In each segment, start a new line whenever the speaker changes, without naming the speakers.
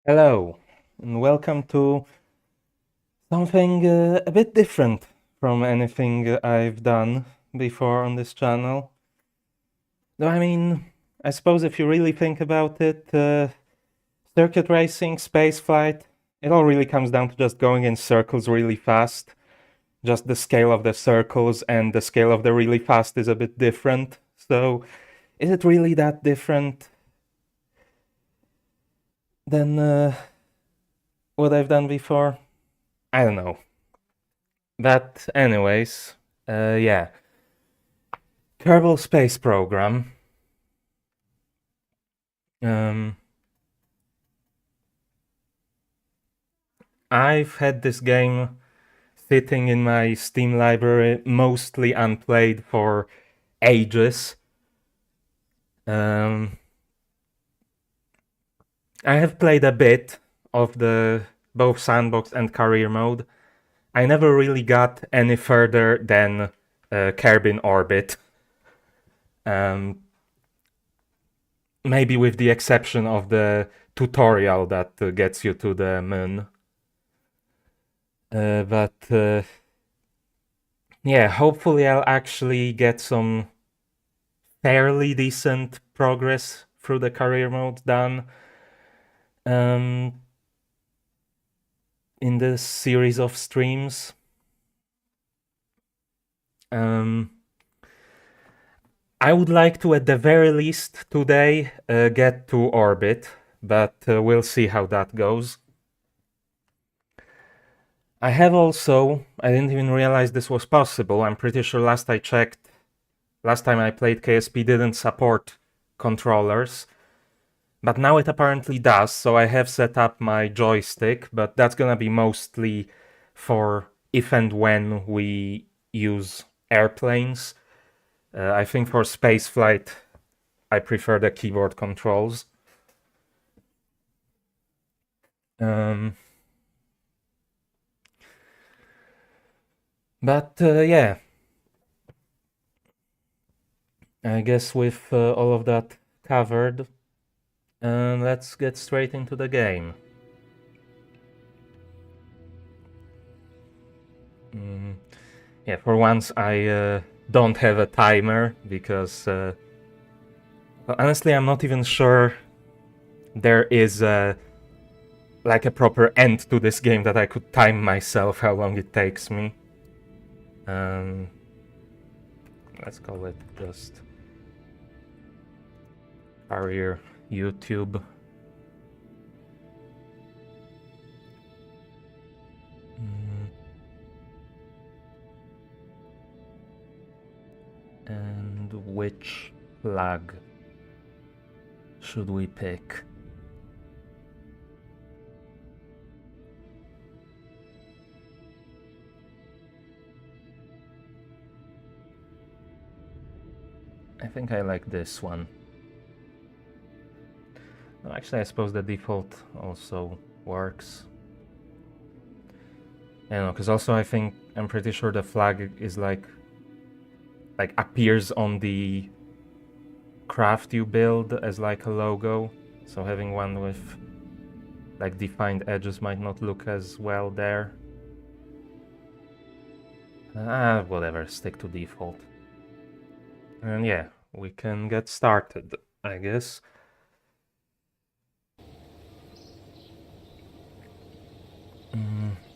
Hello, and welcome to something a bit different from anything I've done before on this channel. Though, I suppose if you really think about it, circuit racing, spaceflight, it all really comes down to just going in circles really fast. Just the scale of the circles and the scale of the really fast is a bit different. So, is it really that different than what I've done before? I don't know. But anyways, yeah. Kerbal Space Program. Um, I've had this game sitting in my Steam library, mostly unplayed for ages. Um, I have played a bit of the both sandbox and career mode. I never really got any further than Kerbin Orbit. Um, Maybe with the exception of the tutorial that gets you to the moon. But yeah, hopefully I'll actually get some fairly decent progress through the career mode done um, in this series of streams. Um, I would like to, at the very least, today get to orbit, but we'll see how that goes. I have also, I didn't even realize this was possible. I'm pretty sure last I checked, last time I played KSP didn't support controllers. But now it apparently does, so I have set up my joystick, but that's gonna be mostly for if and when we use airplanes. I think for spaceflight, I prefer the keyboard controls. Um, but yeah, I guess with all of that covered, let's get straight into the game. Mm, yeah, for once I don't have a timer because, well, honestly, I'm not even sure there is like a proper end to this game that I could time myself how long it takes me. Um, let's call it just career YouTube. Mm, and which flag should we pick? I think I like this one. No, actually, I suppose the default also works. I don't know, because also I think I'm pretty sure the flag is like appears on the craft you build as like a logo. So having one with like defined edges might not look as well there. Whatever, stick to default. And yeah, we can get started, I guess.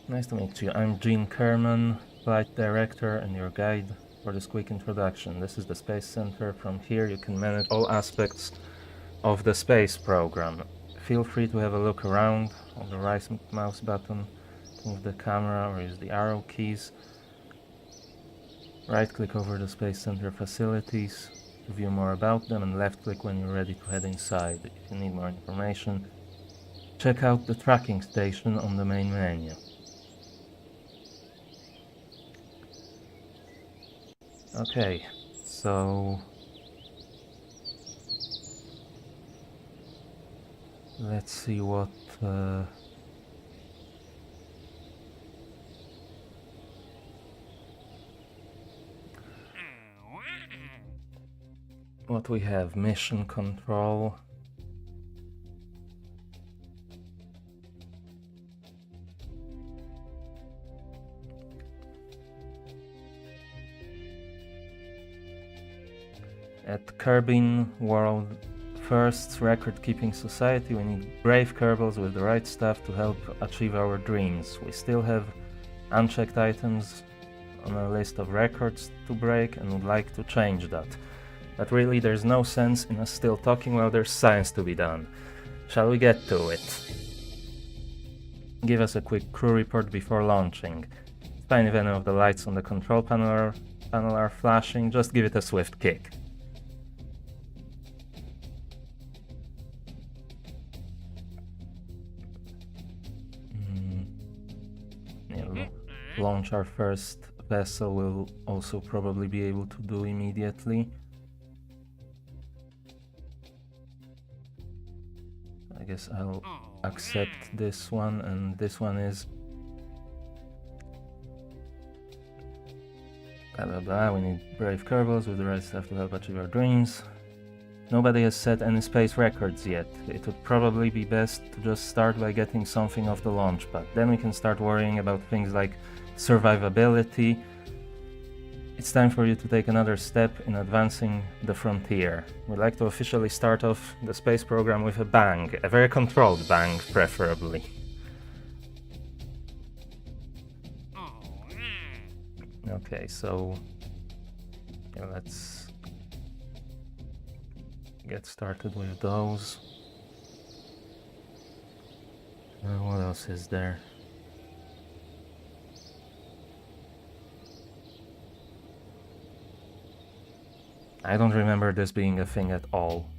Nice to meet you. I'm Gene Kerman, flight director and your guide for this quick introduction. This is the Space Center. From here you can manage all aspects of the space program. Feel free to have a look around. Hold the right mouse button to move the camera or use the arrow keys. Right click over the Space Center facilities to view more about them, and left click when you're ready to head inside. If you need more information, check out the tracking station on the main menu. Okay, so let's see what we have. Mission control. At Kerbin, world first record-keeping society, we need brave Kerbals with the right stuff to help achieve our dreams. We still have unchecked items on a list of records to break and would like to change that. But really there's no sense in us still talking while there's science to be done. Shall we get to it? Give us a quick crew report before launching. It's fine if any of the lights on the control panel are flashing, just give it a swift kick. Launch our first vessel will also probably be able to do immediately. I guess I'll accept this one, and this one is blah blah blah. We need brave Kerbals with the right stuff to help achieve our dreams. Nobody has set any space records yet. It would probably be best to just start by getting something off the launch pad. Then we can start worrying about things like survivability. It's time for you to take another step in advancing the frontier. We'd like to officially start off the space program with a bang, a very controlled bang, preferably. Okay, so yeah, let's get started with those. What else is there? I don't remember this being a thing at all.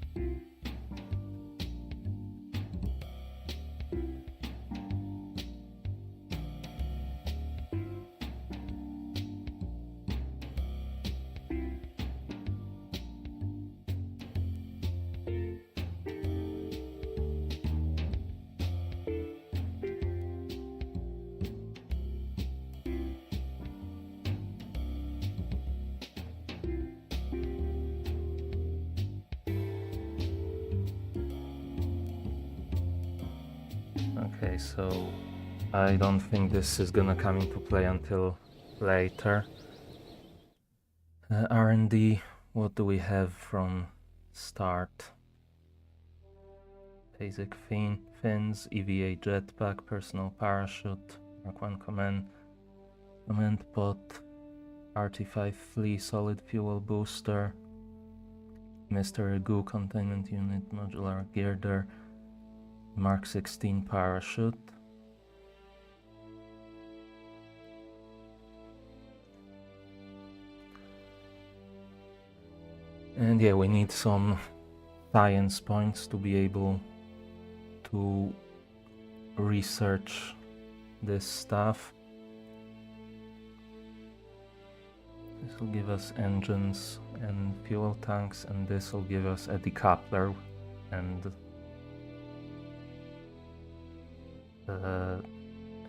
Okay, so I don't think this is gonna come into play until later. R&D, what do we have from start? Basic fins, EVA jetpack, personal parachute, Mark 1 command pod, RT5 flea solid fuel booster, Mr. Goo containment unit, modular girder, Mark 16 parachute. And yeah, we need some science points to be able to research this stuff. This will give us engines and fuel tanks, and this will give us a decoupler and a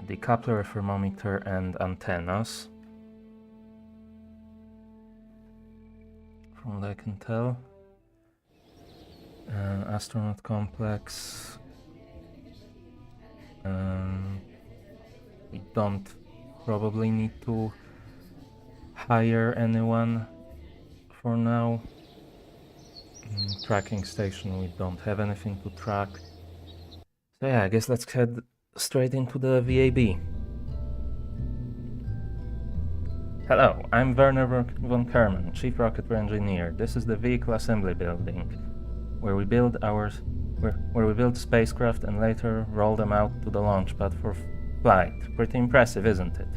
decoupler, a thermometer, and antennas. From what I can tell. Astronaut complex. We don't probably need to hire anyone for now. Tracking station, we don't have anything to track. So yeah, I guess let's head straight into the VAB. Hello, I'm Werner von Kerman, Chief Rocketry Engineer. This is the Vehicle Assembly Building, where we build spacecraft and later roll them out to the launch pad for flight. Pretty impressive, isn't it?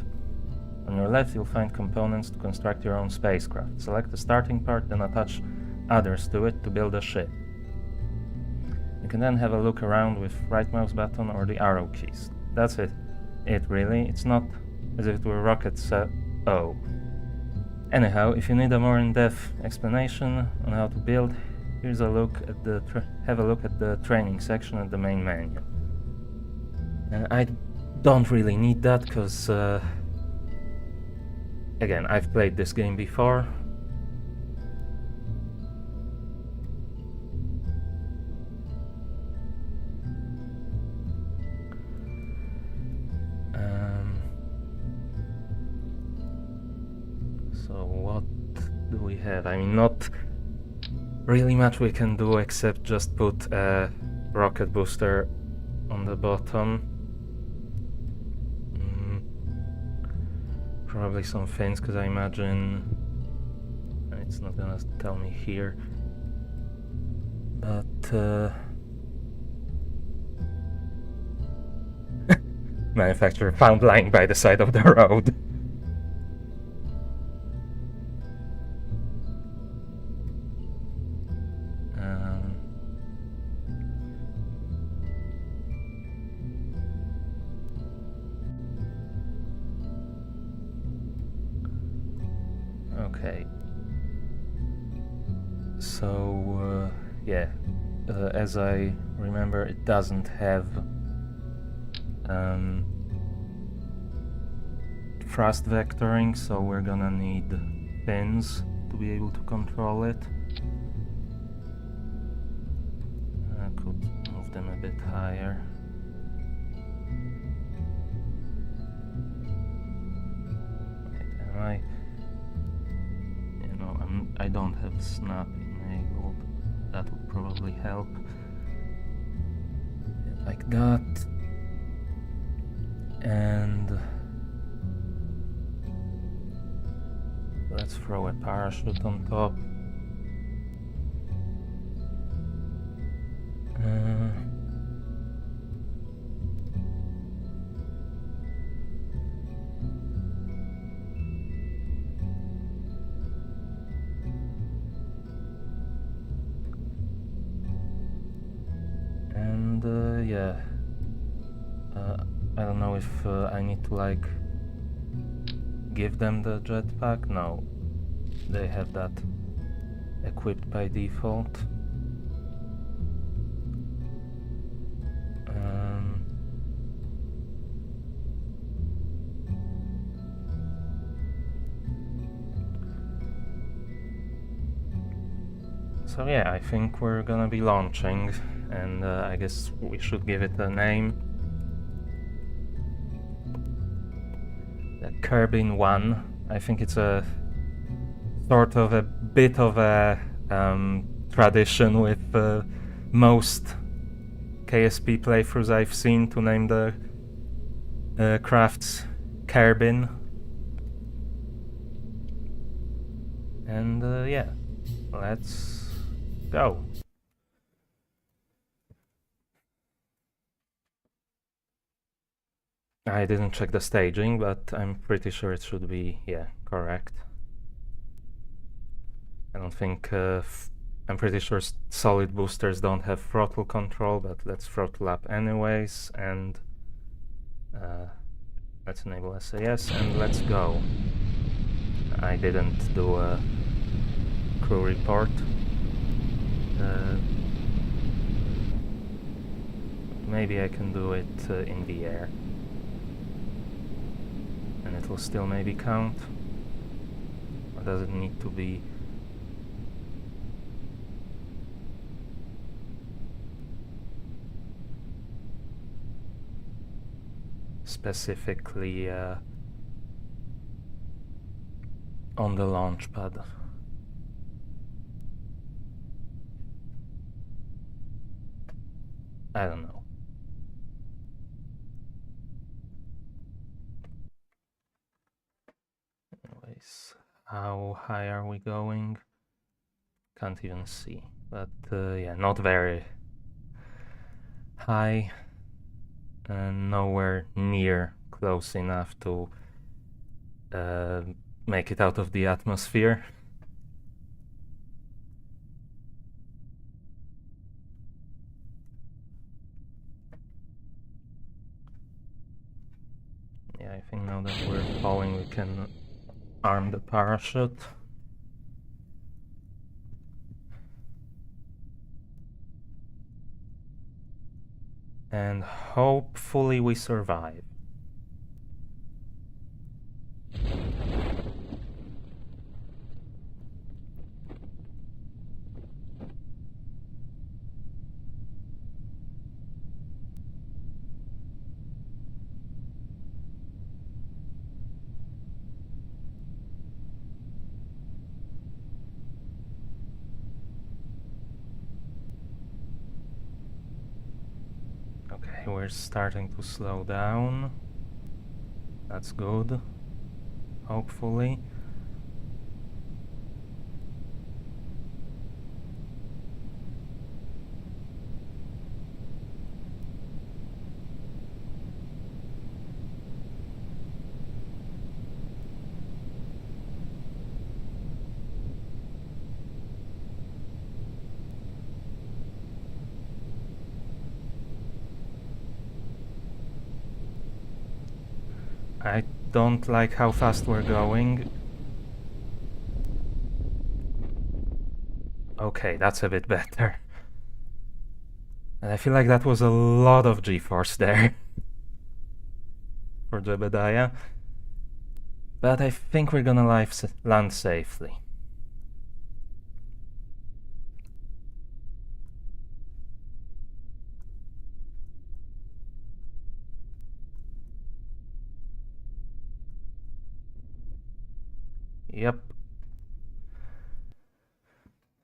On your left you'll find components to construct your own spacecraft. Select the starting part, then attach others to it to build a ship. You can then have a look around with right mouse button or the arrow keys. That's it really. It's not as if it were rockets. Oh. Anyhow, if you need a more in-depth explanation on how to build, here's a look at the training section at the main menu. I don't really need that because again, I've played this game before. So what do we have? I mean, not really much we can do except just put a rocket booster on the bottom. Probably some fins, because I imagine it's not gonna tell me here, but manufacturer found lying by the side of the road. Okay. So, yeah, as I remember, it doesn't have thrust vectoring, so we're gonna need fins to be able to control it. I could move them a bit higher. Wait, I don't have snap enabled. That would probably help. Like that. And let's throw a parachute on top. Yeah, I don't know if I need to like give them the jetpack. No, they have that equipped by default. So yeah, I think we're gonna be launching, and I guess we should give it a name. The Kerbal 1. I think it's a sort of a bit of a tradition with most KSP playthroughs I've seen to name the crafts Kerbal. And yeah, let's go. I didn't check the staging, but I'm pretty sure it should be, yeah, correct. I don't think, I'm pretty sure solid boosters don't have throttle control, but let's throttle up anyways, and let's enable SAS, and let's go. I didn't do a crew report. Maybe I can do it in the air. And it will still maybe count? Or does it need to be... specifically on the launch pad? I don't know. Anyways, how high are we going? Can't even see, but yeah, not very high, and nowhere near close enough to make it out of the atmosphere. Yeah, I think now that we're falling, we can arm the parachute. And hopefully we survive. Okay, we're starting to slow down. That's good. Hopefully. I don't like how fast we're going. Okay, that's a bit better. And I feel like that was a lot of G-force there for Jebediah. But I think we're gonna land safely. Yep.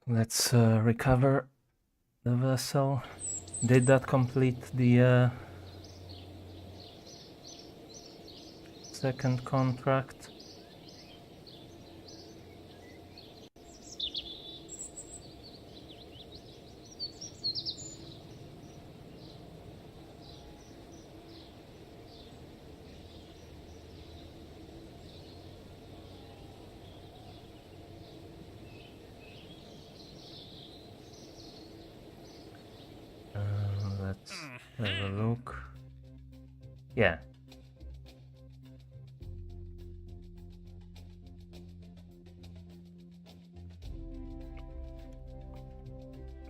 Let's recover the vessel. Did that complete the second contract? Let's have a look. Yeah.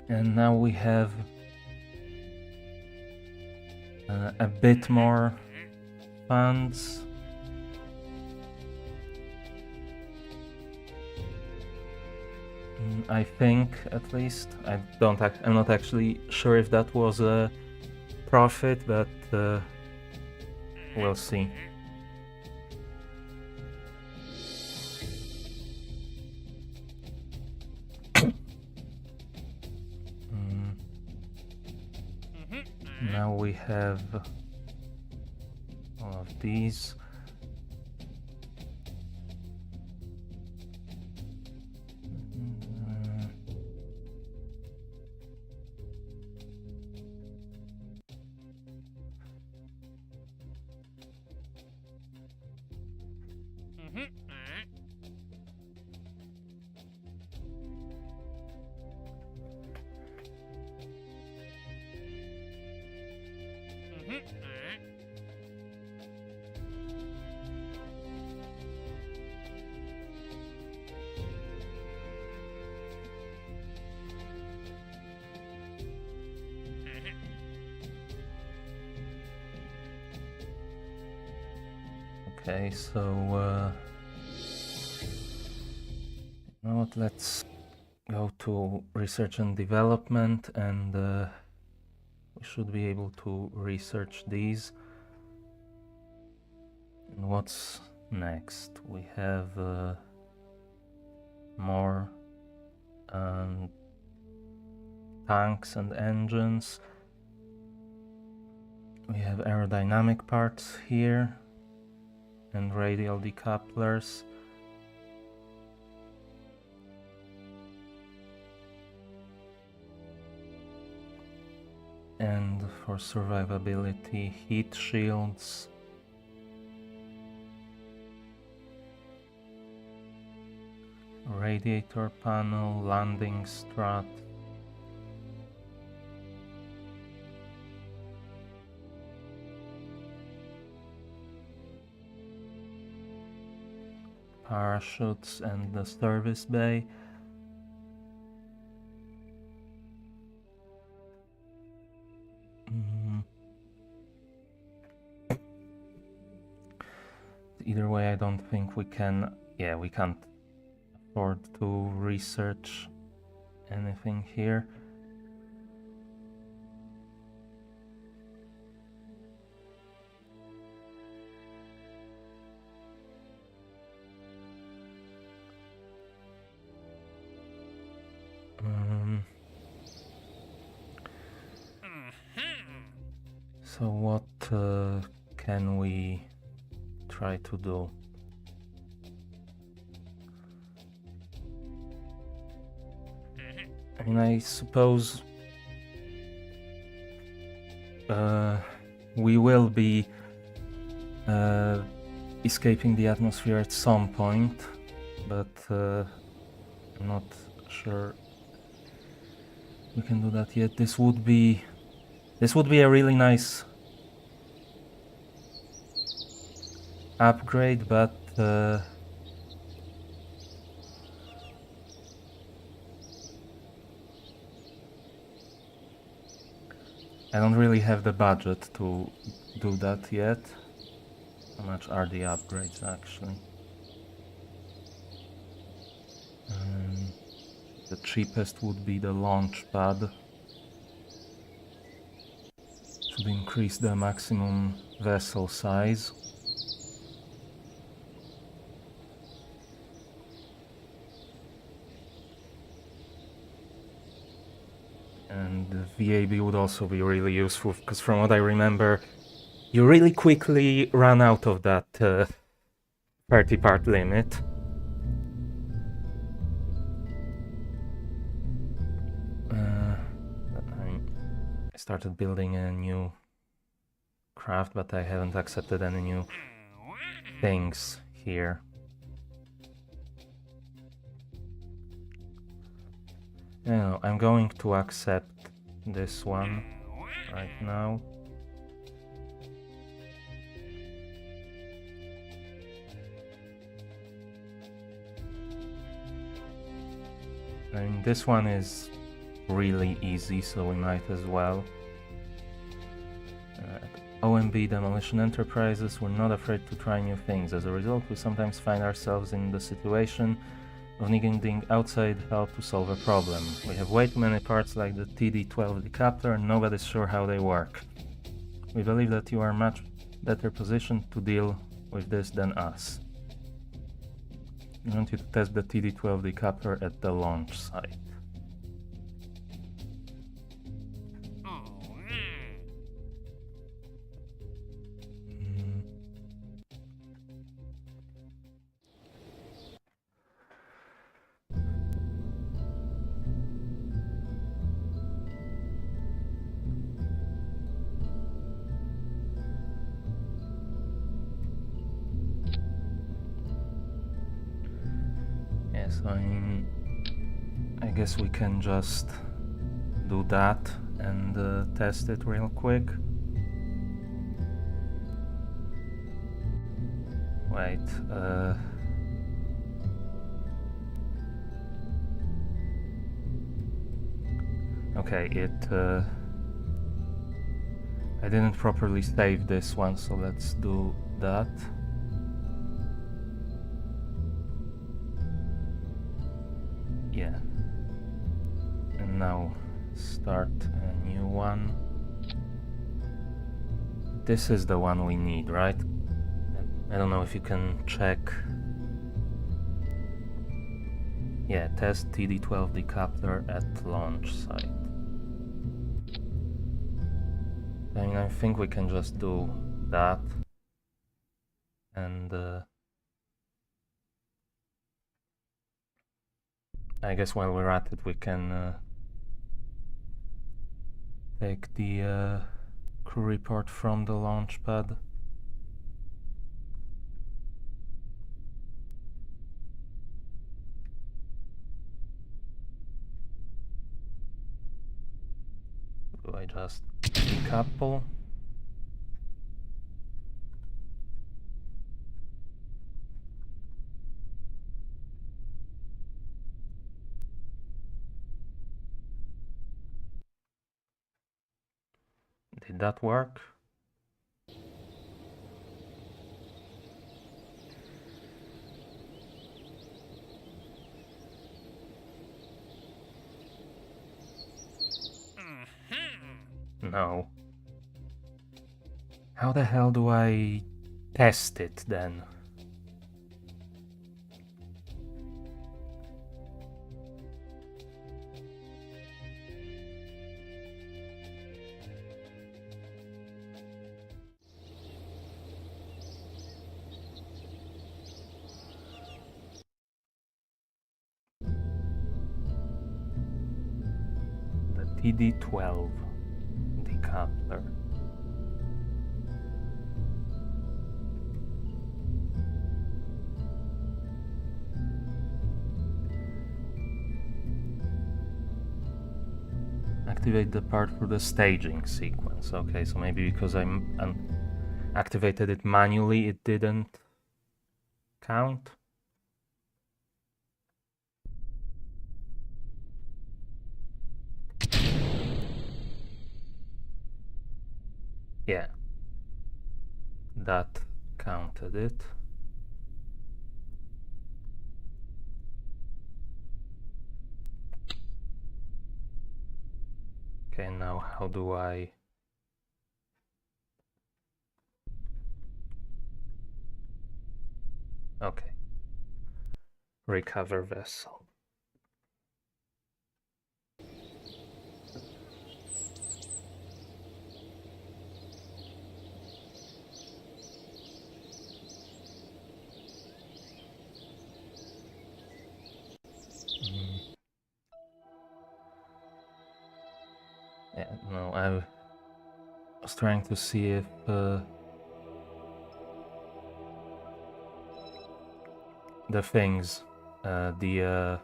And now we have a bit more funds. I think, at least. I'm not actually sure if that was a profit, but we'll see. Now we have all of these. Okay, so you know what, let's go to research and development, and we should be able to research these. And what's next? We have more tanks and engines. We have aerodynamic parts here and radial decouplers. And for survivability, heat shields. Radiator panel, landing strut. Parachutes and the service bay. Either way, I don't think we can. Yeah, we can't afford to research anything here. So what can we try to do? I mean, I suppose we will be escaping the atmosphere at some point, but I'm not sure we can do that yet. This would be a really nice upgrade, but I don't really have the budget to do that yet. How much are the upgrades actually? The cheapest would be the launch pad. Should increase the maximum vessel size. And the VAB would also be really useful, because from what I remember, you really quickly run out of that 30-part limit. I started building a new craft, but I haven't accepted any new things here. No, I'm going to accept this one right now. I mean, this one is really easy, so we might as well. OMB Demolition Enterprises, we're not afraid to try new things. As a result, we sometimes find ourselves in the situation of needing outside help to solve a problem. We have way too many parts like the TD-12 decapter and nobody's sure how they work. We believe that you are much better positioned to deal with this than us. We want you to test the TD-12 decapter at the launch site. Yes, I guess we can just do that and test it real quick. Wait, okay, I didn't properly save this one, so let's do that. Yeah. And now start a new one. This is the one we need, right? I don't know if you can check. Yeah, test TD-12 decapter at launch site. I mean, I think we can just do that. And I guess while we're at it, we can take the crew report from the launch pad. Do I just decouple? Did that work? No. How the hell do I test it then? TD12 decoupler. Activate the part for the staging sequence. Okay, so maybe because I activated it manually, it didn't count. Yeah, that counted it. Okay, now how do I... Okay. Recover vessel. Yeah, no, I was trying to see if the things, the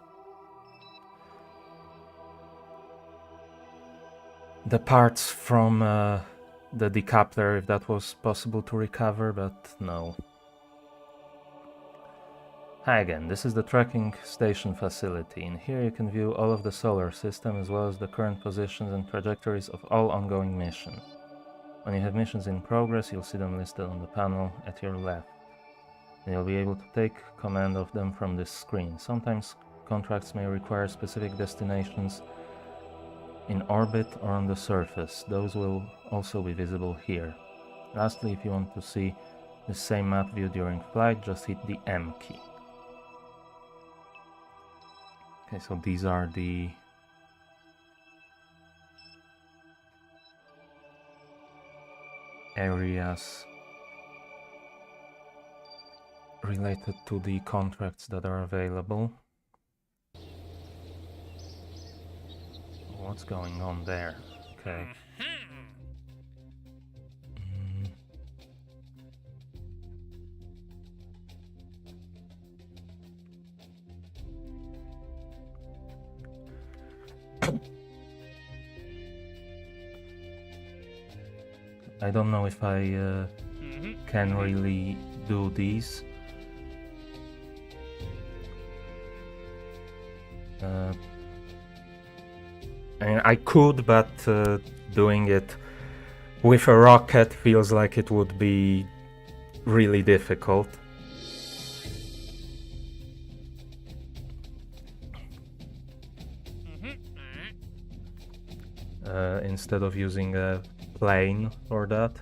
parts from the decoupler, if that was possible to recover, but no. Hi again, this is the tracking station facility. In here you can view all of the solar system as well as the current positions and trajectories of all ongoing missions. When you have missions in progress, you'll see them listed on the panel at your left. And you'll be able to take command of them from this screen. Sometimes contracts may require specific destinations in orbit or on the surface. Those will also be visible here. Lastly, if you want to see the same map view during flight, just hit the M key. Okay, so these are the areas related to the contracts that are available. What's going on there? Okay. I don't know if I can really do these. I mean, I could, but doing it with a rocket feels like it would be really difficult. Instead of using a plane for that.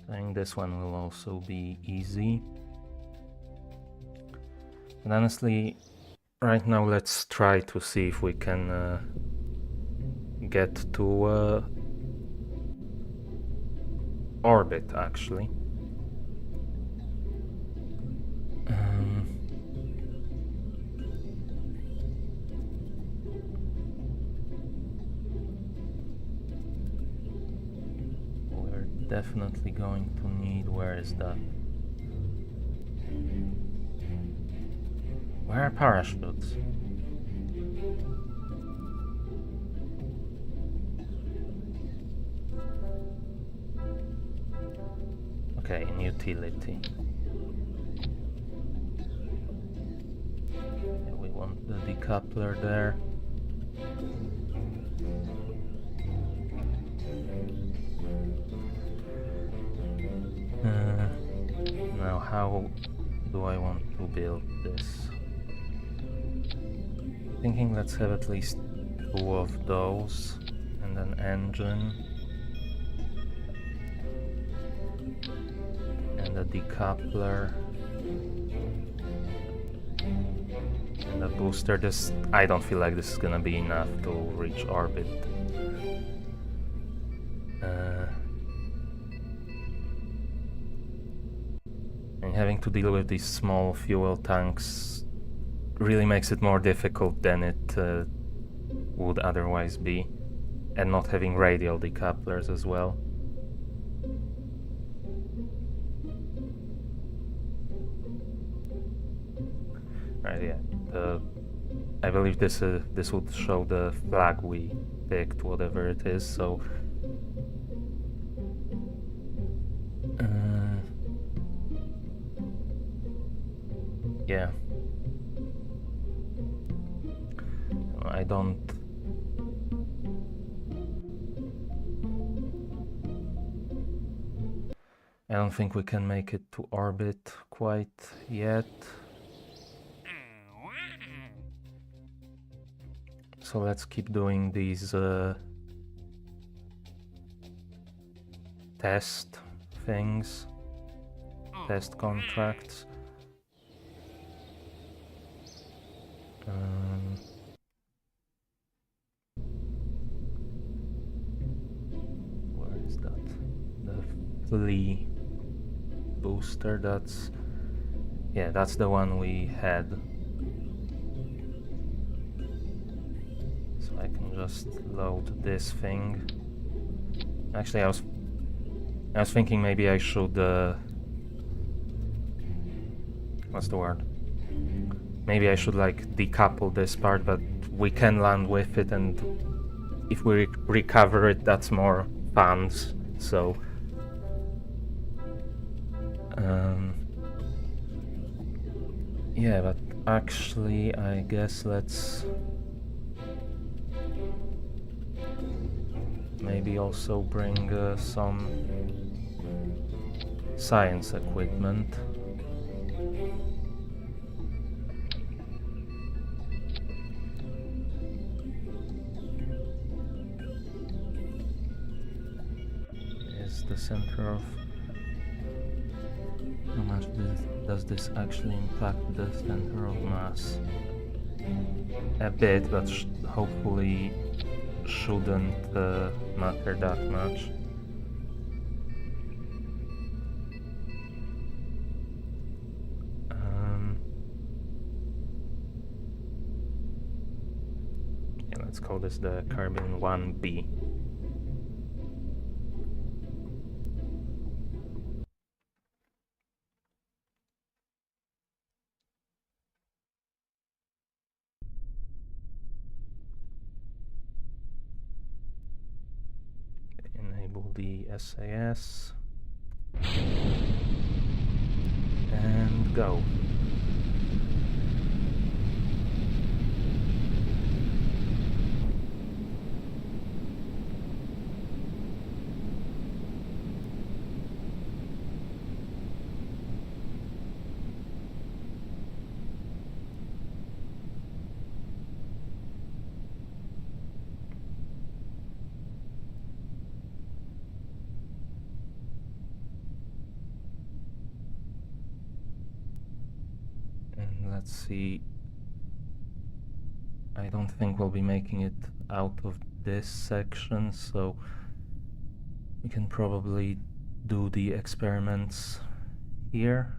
I think this one will also be easy. And honestly, right now let's try to see if we can get to orbit, actually. We're definitely going to need... Where is that? Where are parachutes? Okay, in utility. Yeah, we want the decoupler there. Now how do I want to build this? Thinking let's have at least 2 of those and an engine and a decoupler And the booster, I don't feel like this is gonna be enough to reach orbit. And having to deal with these small fuel tanks really makes it more difficult than it would otherwise be. And not having radial decouplers as well. Right, yeah. I believe this would show the flag we picked, whatever it is, so... yeah. I don't think we can make it to orbit quite yet. So let's keep doing these test things, test contracts. Where is that? The flea booster, that's the one we had. So I can just load this thing. Actually, I was thinking maybe I should what's the word? Maybe I should like decouple this part, but we can land with it, and if we recover it, that's more fans. So yeah, but actually I guess let's maybe also bring some science equipment. Is the center of... how much does this actually impact the center of mass? A bit, but hopefully shouldn't matter that much. Yeah, let's call this the Kerbal 1B. Enable the SAS and go. Let's see. I don't think we'll be making it out of this section, so we can probably do the experiments here.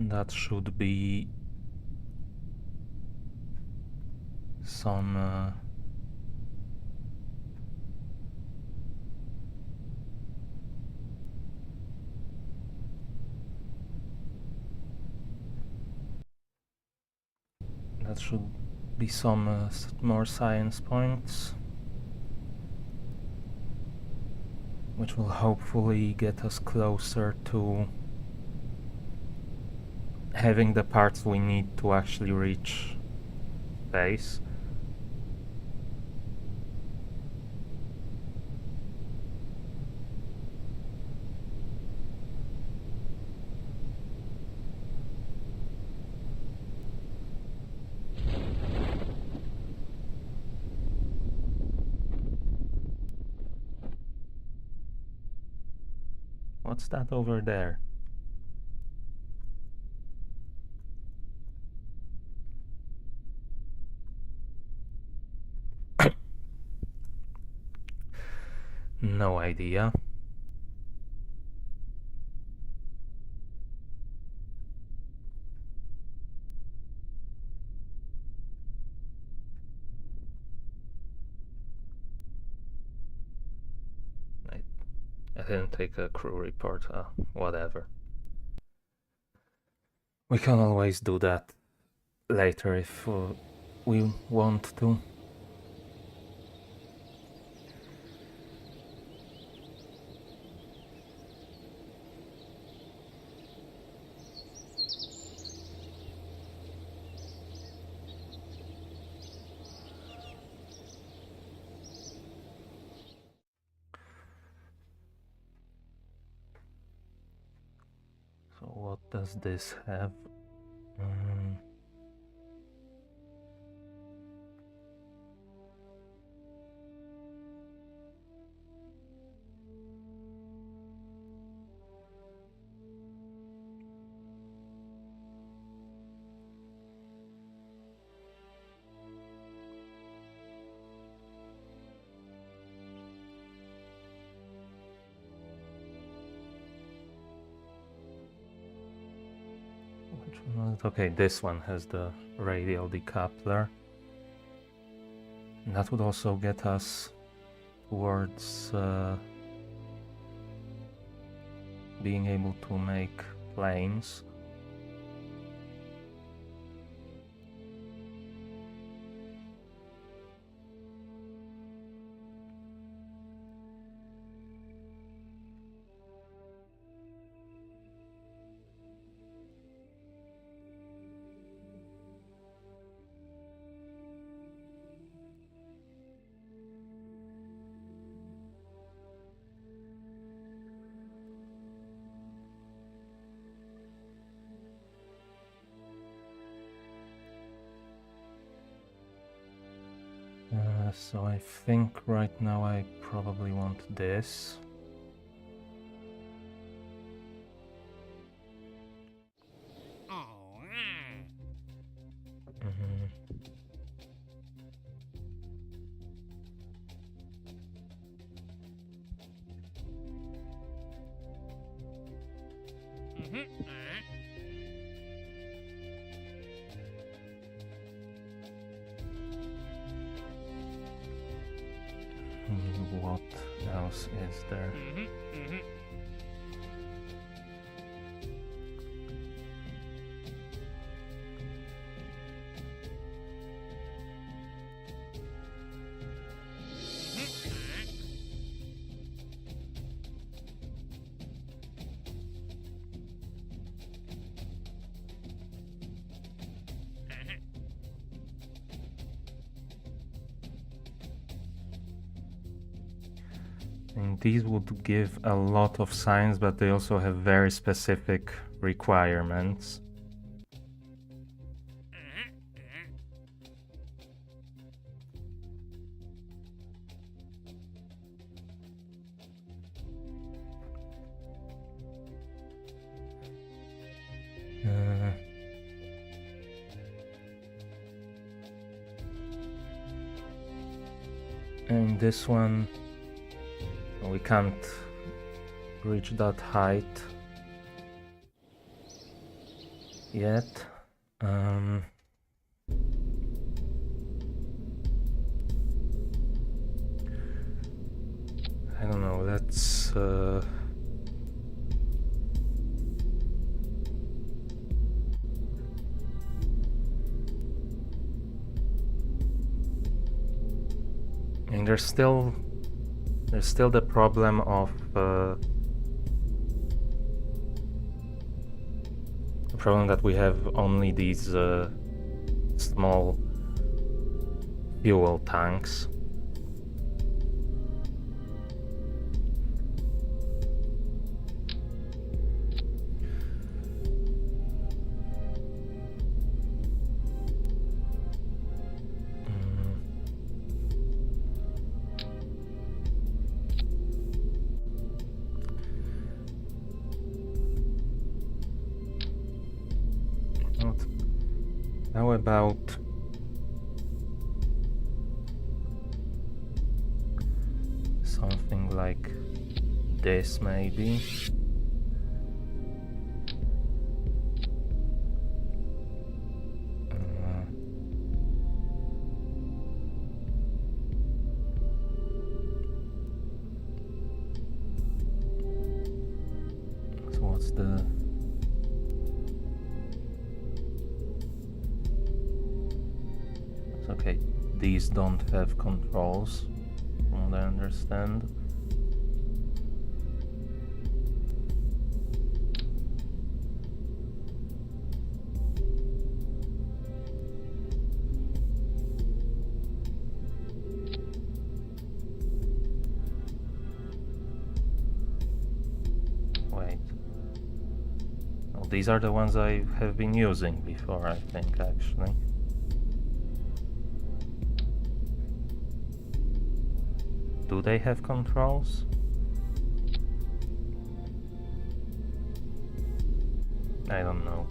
That should be some more science points, which will hopefully get us closer to having the parts we need to actually reach space. What's that over there? No idea. I didn't take a crew report, whatever. We can always do that later if we want to. So what does this have? Which one was it? Okay, this one has the radial decoupler. And that would also get us towards being able to make planes. So I think right now I probably want this. What else is there? And these would give a lot of science, but they also have very specific requirements. And this one, we can't reach that height yet. I don't know, let's and there's still the problem of the problem that we have only these small fuel tanks. How about something like this, maybe? So what's the... Okay, these don't have controls, from what I understand. Wait. Oh, these are the ones I have been using before, I think, actually. Do they have controls? I don't know.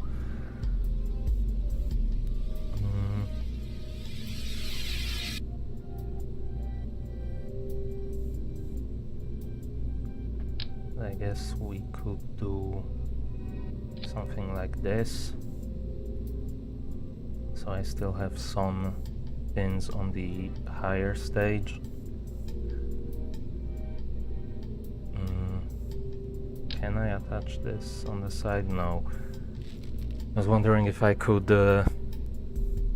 I guess we could do something like this. So I still have some pins on the higher stage. Can I attach this on the side? No. I was wondering if I could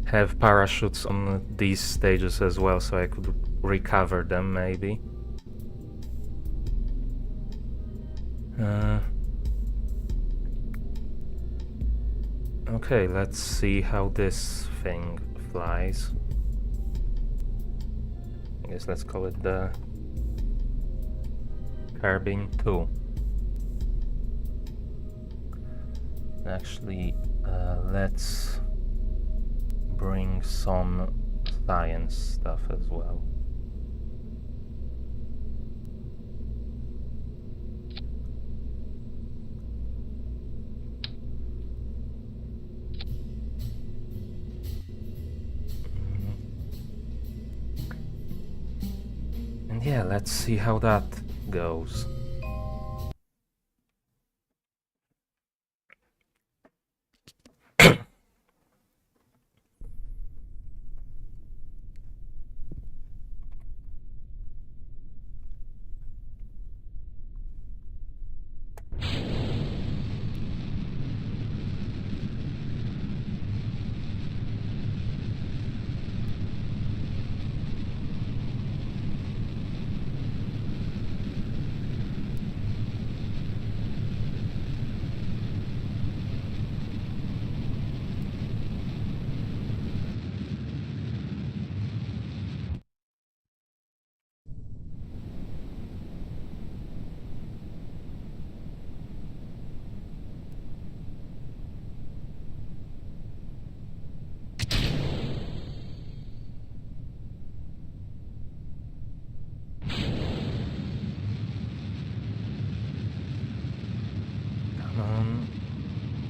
have parachutes on these stages as well, so I could recover them, maybe. Okay, let's see how this thing flies. I guess let's call it the Kerbal 2. Actually, let's bring some science stuff as well. And yeah, let's see how that goes.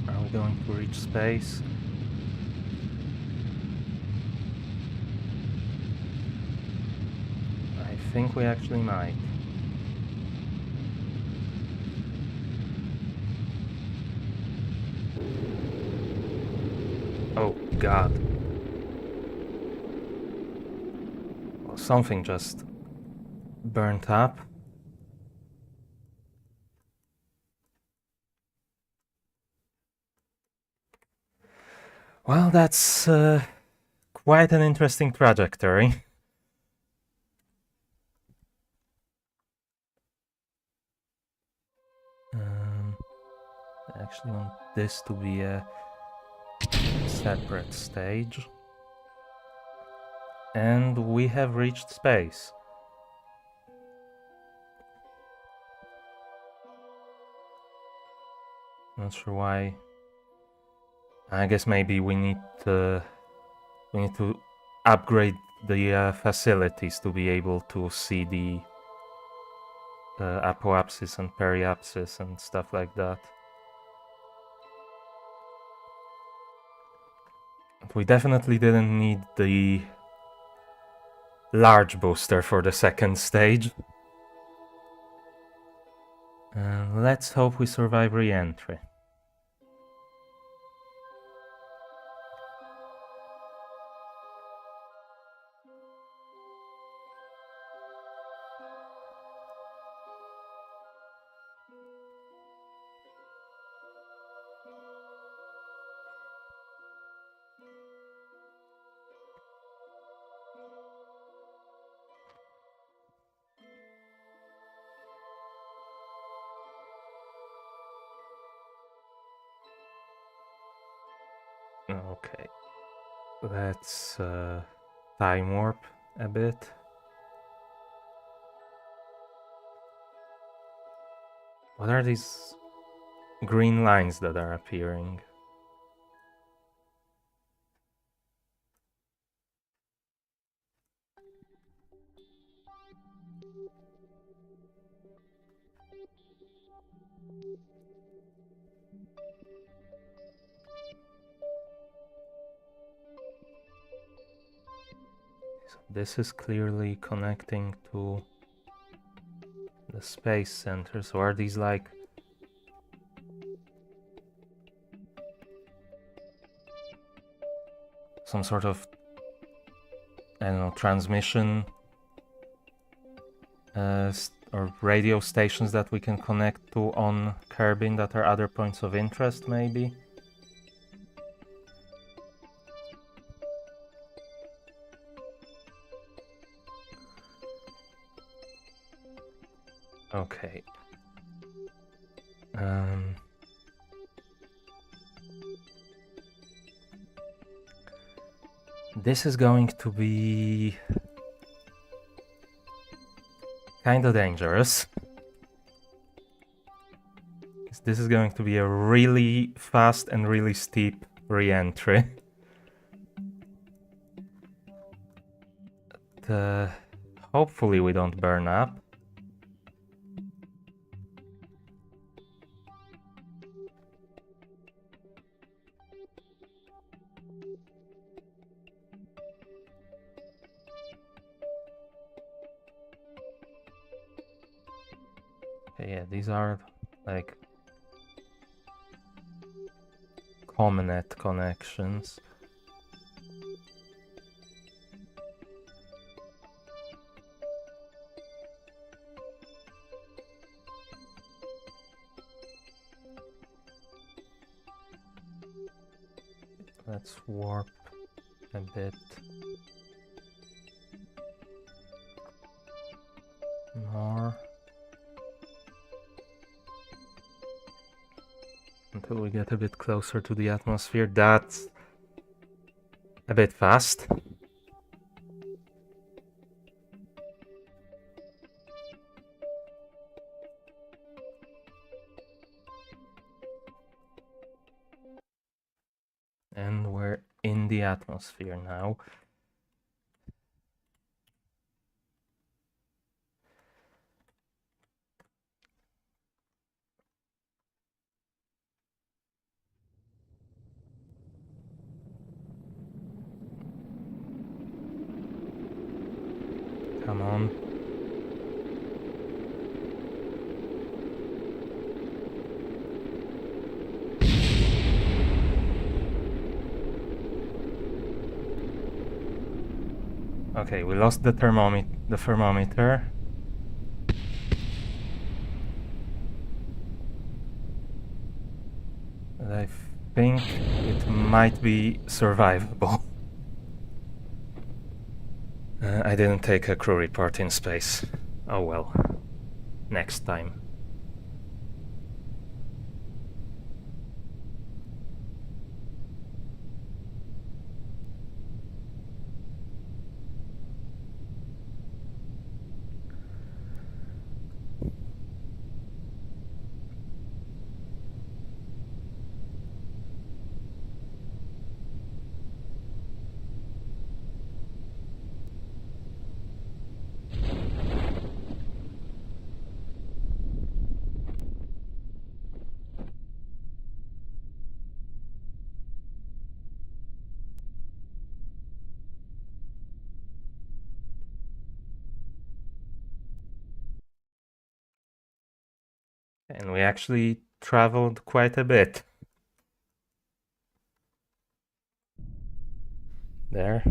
Are we going to reach space? I think we actually might. Oh god. Well, something just burnt up. Well, that's quite an interesting trajectory. I actually want this to be a separate stage. And we have reached space. Not sure why. I guess maybe we need to upgrade the facilities to be able to see the apoapsis and periapsis and stuff like that. We definitely didn't need the large booster for the second stage. Let's hope we survive re-entry. Okay, let's time warp a bit. What are these green lines that are appearing? So this is clearly connecting to the space center. So are these like some sort of, I don't know, transmission or radio stations that we can connect to on Kerbin that are other points of interest, maybe? Okay. This is going to be kind of dangerous. This is going to be a really fast and really steep re-entry. Hopefully we don't burn up. Okay, yeah, these are like Cominet connections. Let's warp a bit more until we get a bit closer to the atmosphere. That's a bit fast. And we're in the atmosphere now. Come on. Okay, we lost the thermometer. But I think it might be survivable. I didn't take a crew report in space. Oh well. Next time. And we actually traveled quite a bit. There.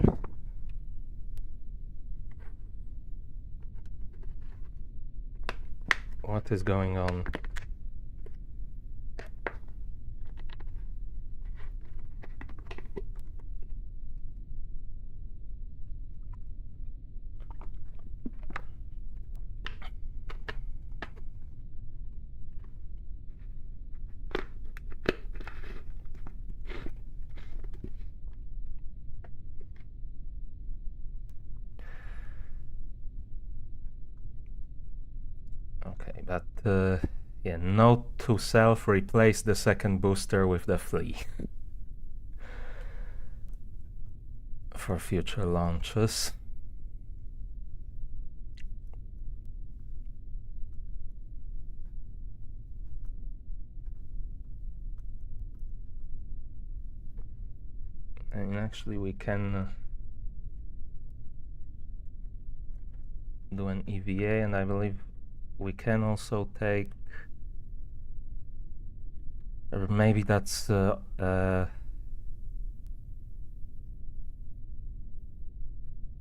What is going on? Okay, but yeah, note to self, replace the second booster with the flea for future launches. And actually we can do an EVA, and I believe we can also take, or maybe that's okay,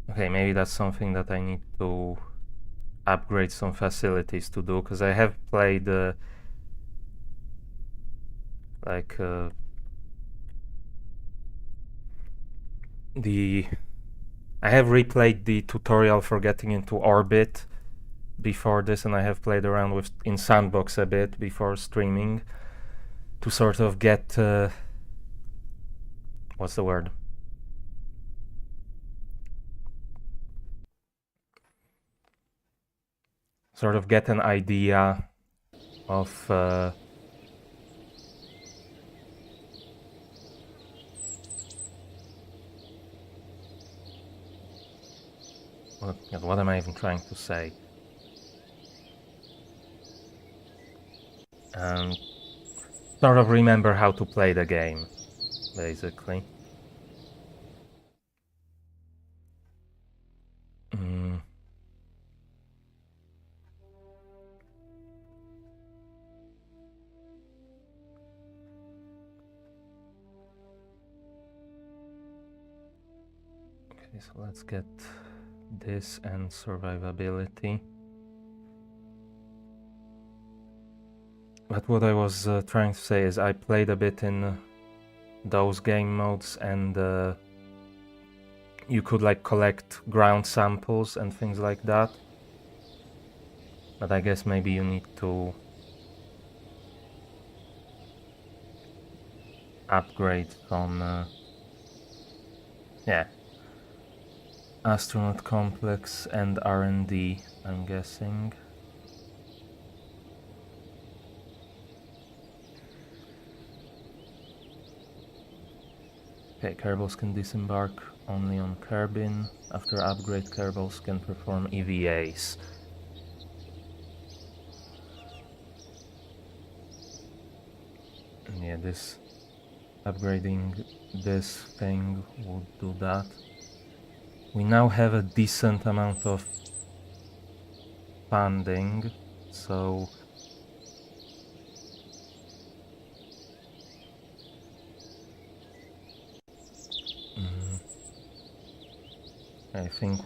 maybe that's something that I need to upgrade some facilities to do, because I have played like I have replayed the tutorial for getting into orbit before this, and I have played around with in Sandbox a bit before streaming to sort of get what's the word? Sort of get an idea of what am I even trying to say? Sort of remember how to play the game, basically. Okay, so let's get this and survivability. But what I was trying to say is I played a bit in those game modes, and you could like collect ground samples and things like that. But I guess maybe you need to upgrade from yeah, astronaut complex and R&D, I'm guessing. Okay, Kerbals can disembark only on Kerbin. After upgrade, Kerbals can perform EVAs. And yeah, this upgrading this thing would do that. We now have a decent amount of funding, so I think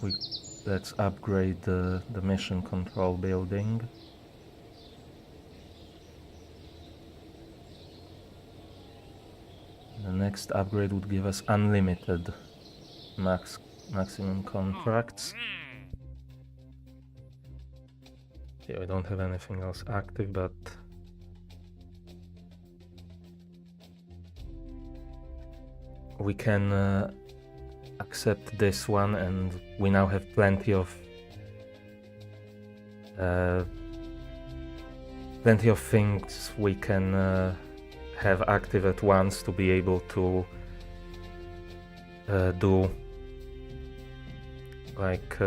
let's upgrade the mission control building. The next upgrade would give us unlimited maximum contracts. Yeah, I don't have anything else active, but we can accept this one, and we now have plenty of things we can have active at once to be able to do like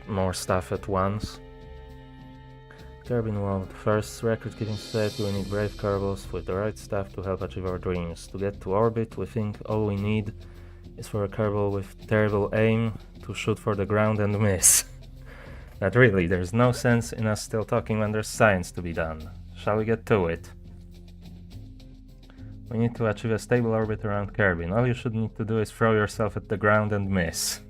more stuff at once. Kerbin World. First, record-keeping society, we need brave Kerbals with the right stuff to help achieve our dreams. To get to orbit, we think all we need is for a Kerbal with terrible aim to shoot for the ground and miss. But really, there's no sense in us still talking when there's science to be done. Shall we get to it? We need to achieve a stable orbit around Kerbin. All you should need to do is throw yourself at the ground and miss.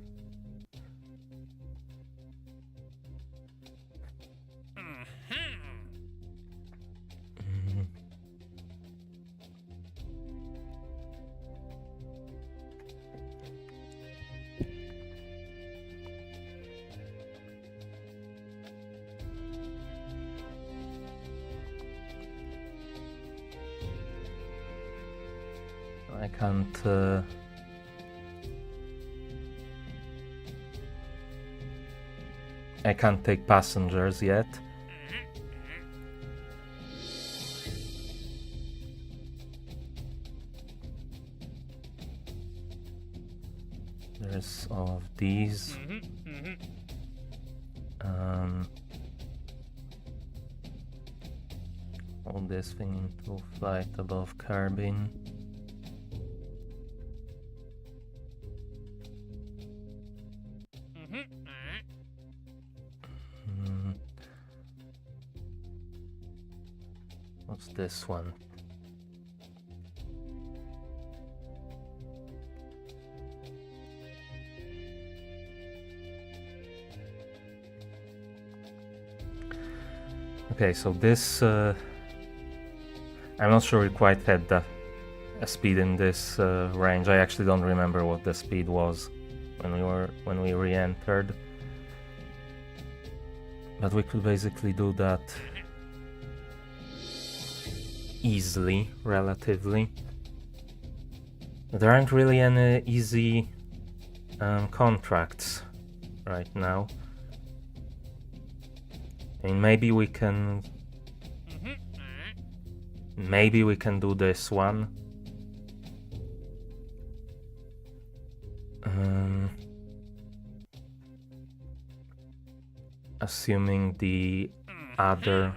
I can't... I can't take passengers yet. There's all of these. Hold this thing into flight above Kerbin. What's this one? Okay, so this I'm not sure we quite had a speed in this range. I actually don't remember what the speed was when we re-entered. But we could basically do that easily, relatively. There aren't really any easy contracts right now. I mean, maybe we can do this one. Assuming the other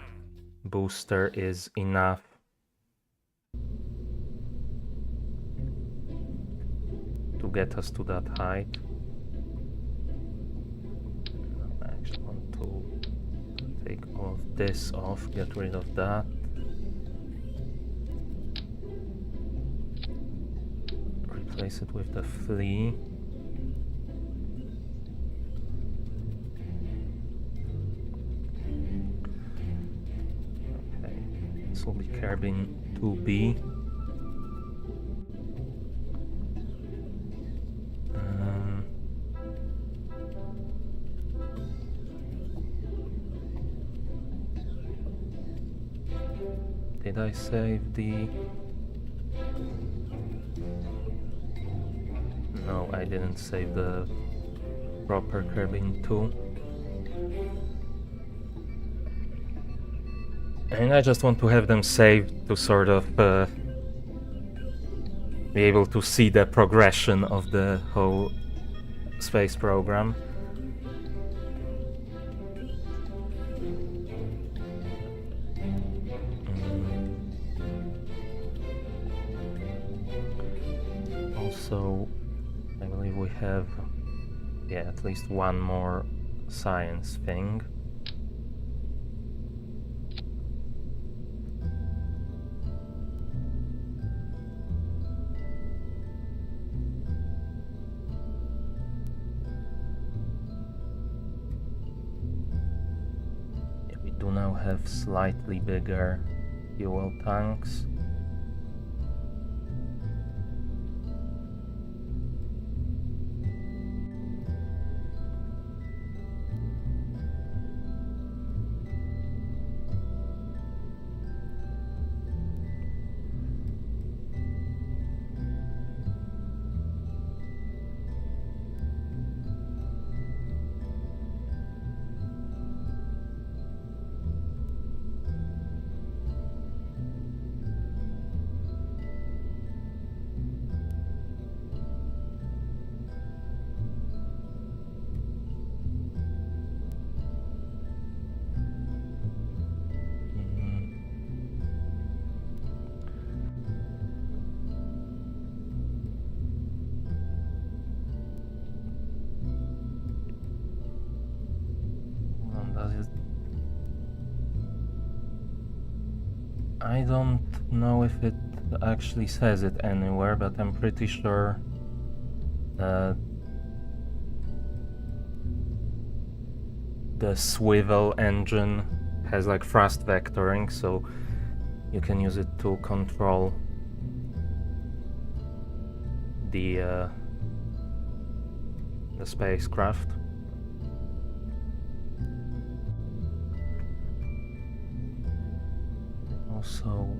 booster is enough to get us to that height. I actually want to take all of this off, get rid of that. Replace it with the flea. Okay, this will be Kerbin 2B. Did I save the... No, I didn't save the proper Kerbin 2. And I just want to have them saved to sort of be able to see the progression of the whole space program. Also, I believe we have, yeah, at least one more science thing. Yeah, we do now have slightly bigger fuel tanks. I don't know if it actually says it anywhere, but I'm pretty sure the swivel engine has like thrust vectoring, so you can use it to control the spacecraft. Also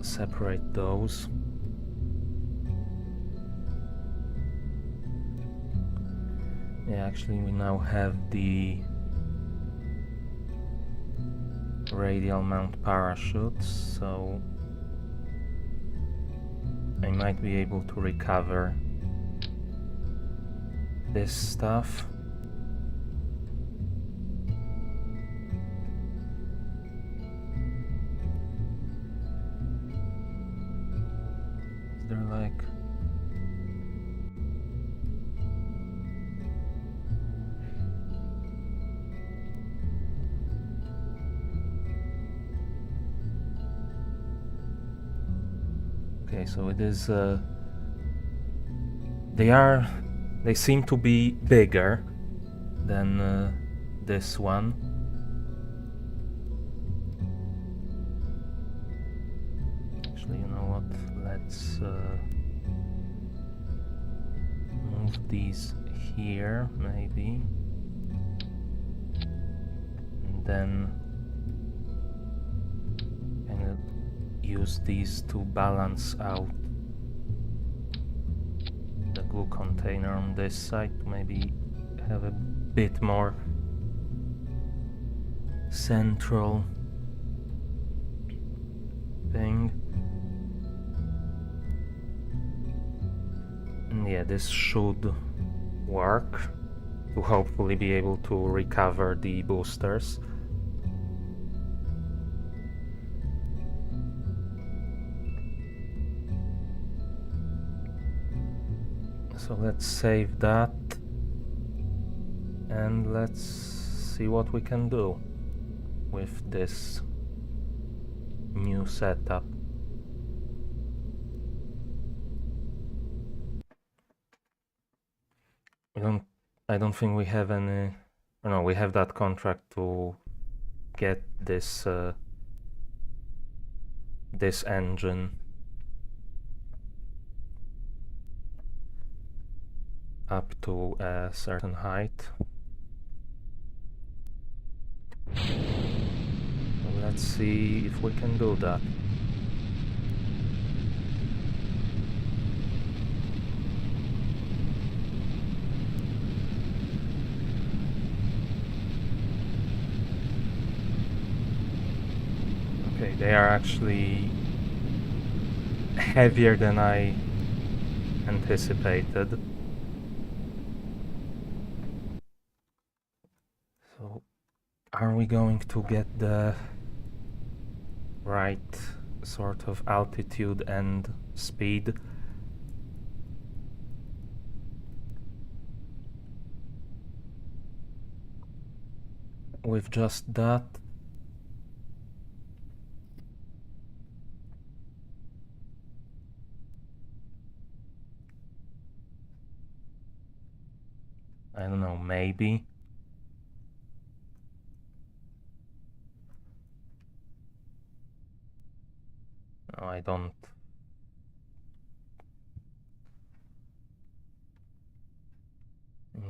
separate those. Yeah, actually we now have the radial mount parachutes, so I might be able to recover this stuff. Is there like... Okay, so it is... They seem to be bigger than this one. Actually, you know what? Let's move these here, maybe. And then kind of use these to balance out the glue container on this side to maybe have a bit more central thing. And yeah, this should work to hopefully be able to recover the boosters. So let's save that and let's see what we can do with this new setup. I don't think we have any... No, we have that contract to get this this engine up to a certain height. So let's see if we can do that. Okay, they are actually heavier than I anticipated. So, are we going to get the right sort of altitude and speed? With just that? I don't know, maybe. No, I don't.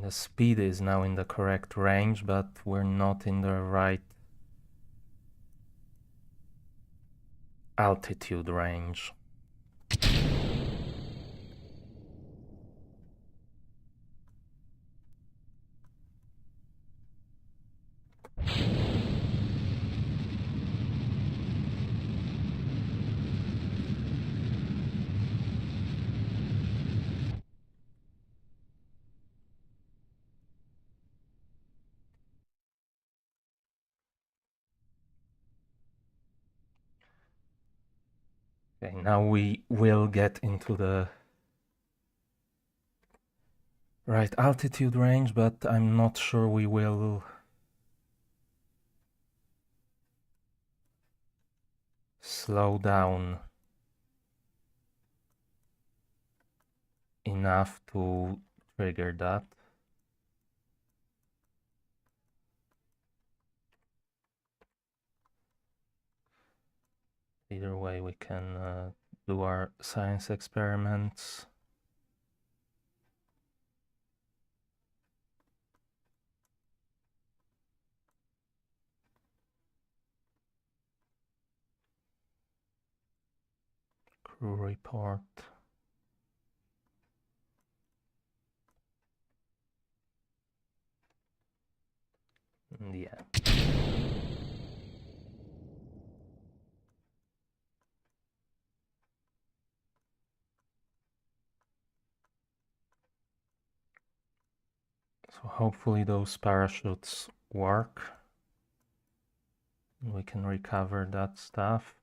The speed is now in the correct range, but we're not in the right altitude range. Okay, now we will get into the right altitude range, but I'm not sure we will slow down enough to trigger that. Either way, we can do our science experiments. Crew report. Yeah. So hopefully those parachutes work. We can recover that stuff.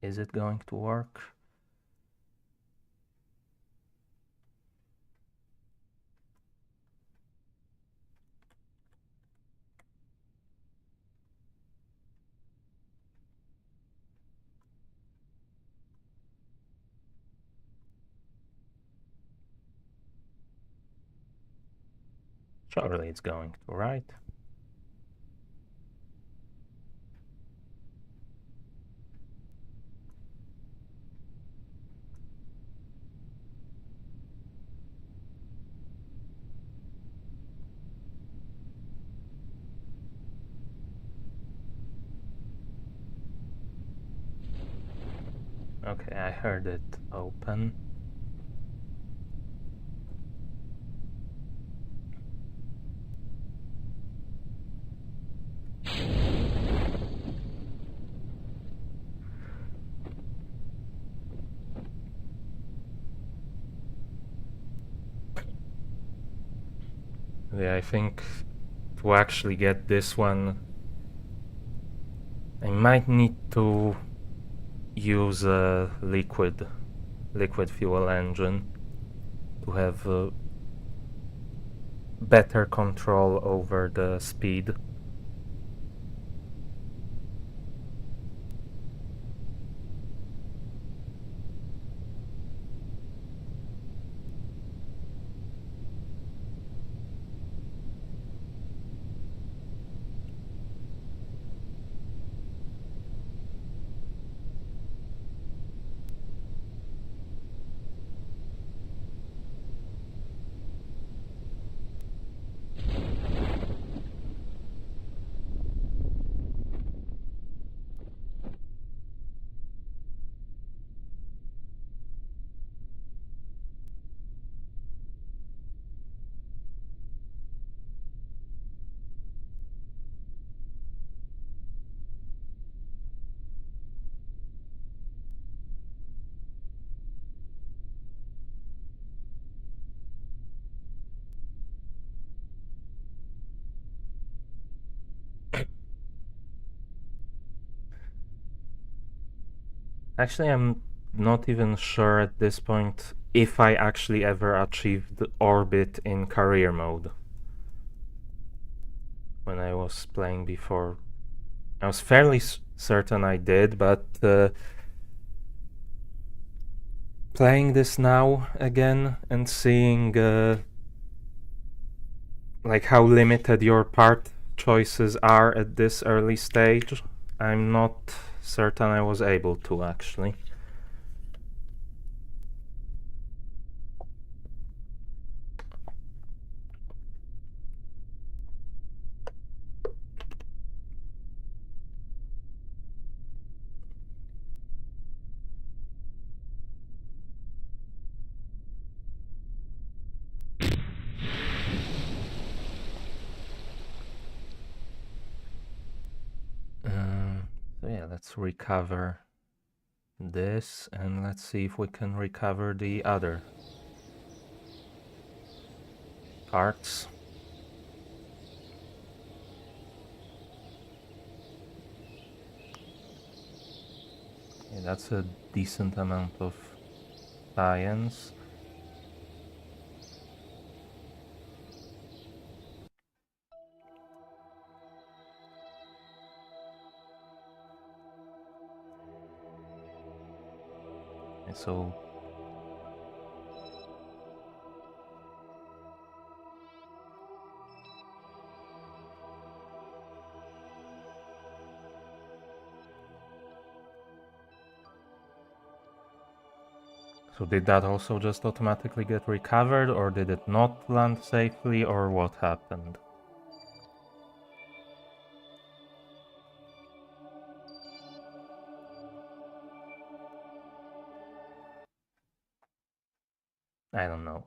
Is it going to work? Surely it's going to, right? Okay, I heard it open. Yeah, I think to actually get this one, I might need to use a liquid fuel engine to have better control over the speed. Actually, I'm not even sure at this point if I actually ever achieved orbit in career mode. When I was playing before, I was fairly certain I did, but playing this now again and seeing like how limited your part choices are at this early stage, I'm not certain I was able to actually. So yeah, let's recover this and let's see if we can recover the other parts. Okay, that's a decent amount of science. Okay, so did that also just automatically get recovered, or did it not land safely, or what happened? I don't know.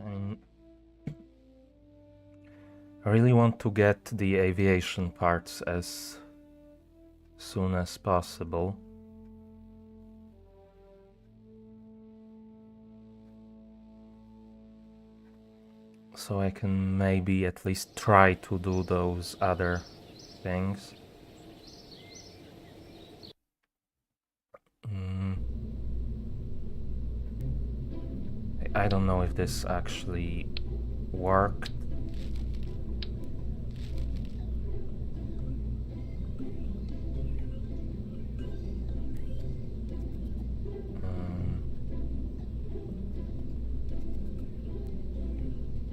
Mm. I really want to get the aviation parts as soon as possible. So I can maybe at least try to do those other things. I don't know if this actually worked.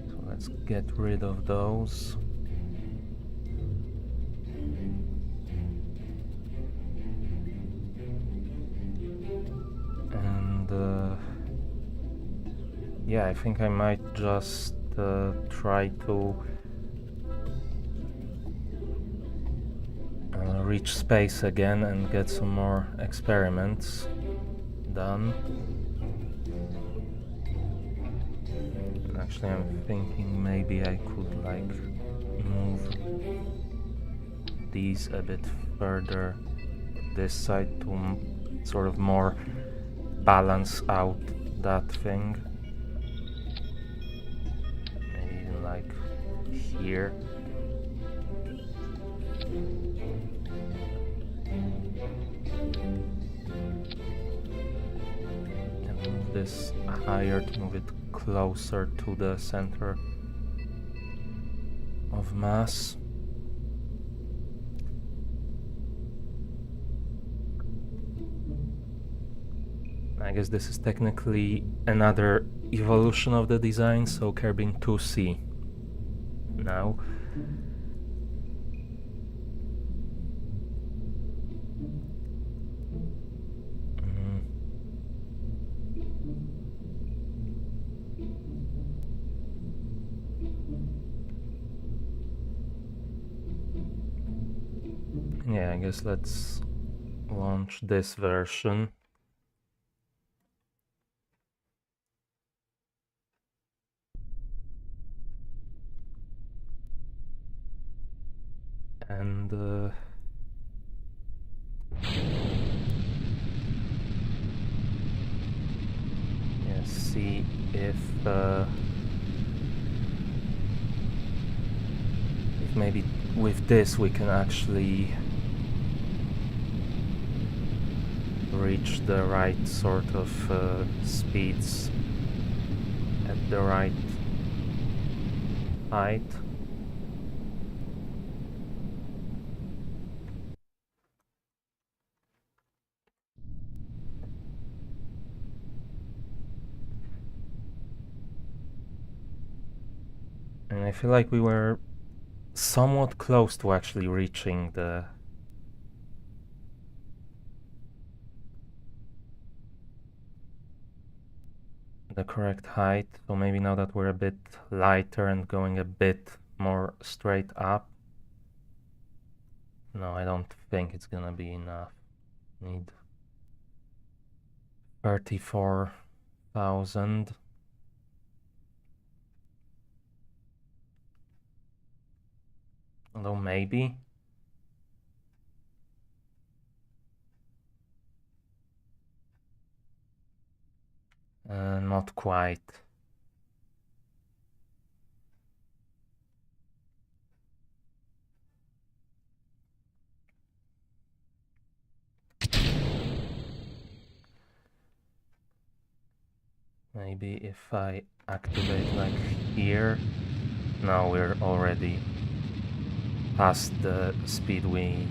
So let's get rid of those. And yeah, I think I might just try to reach space again and get some more experiments done. Actually, I'm thinking maybe I could like move these a bit further this side to sort of more balance out that thing. Maybe even like here. And move this higher to move it closer to the center of mass. I guess this is technically another evolution of the design, so Kerbin 2C now. Yeah, I guess let's launch this version. And yeah, see if maybe with this we can actually reach the right sort of speeds at the right height. And I feel like we were somewhat close to actually reaching the the correct height. So maybe now that we're a bit lighter and going a bit more straight up. No, I don't think it's gonna be enough. Need 34,000. Although maybe. Not quite. Maybe if I activate like here. No, we're already past the speed we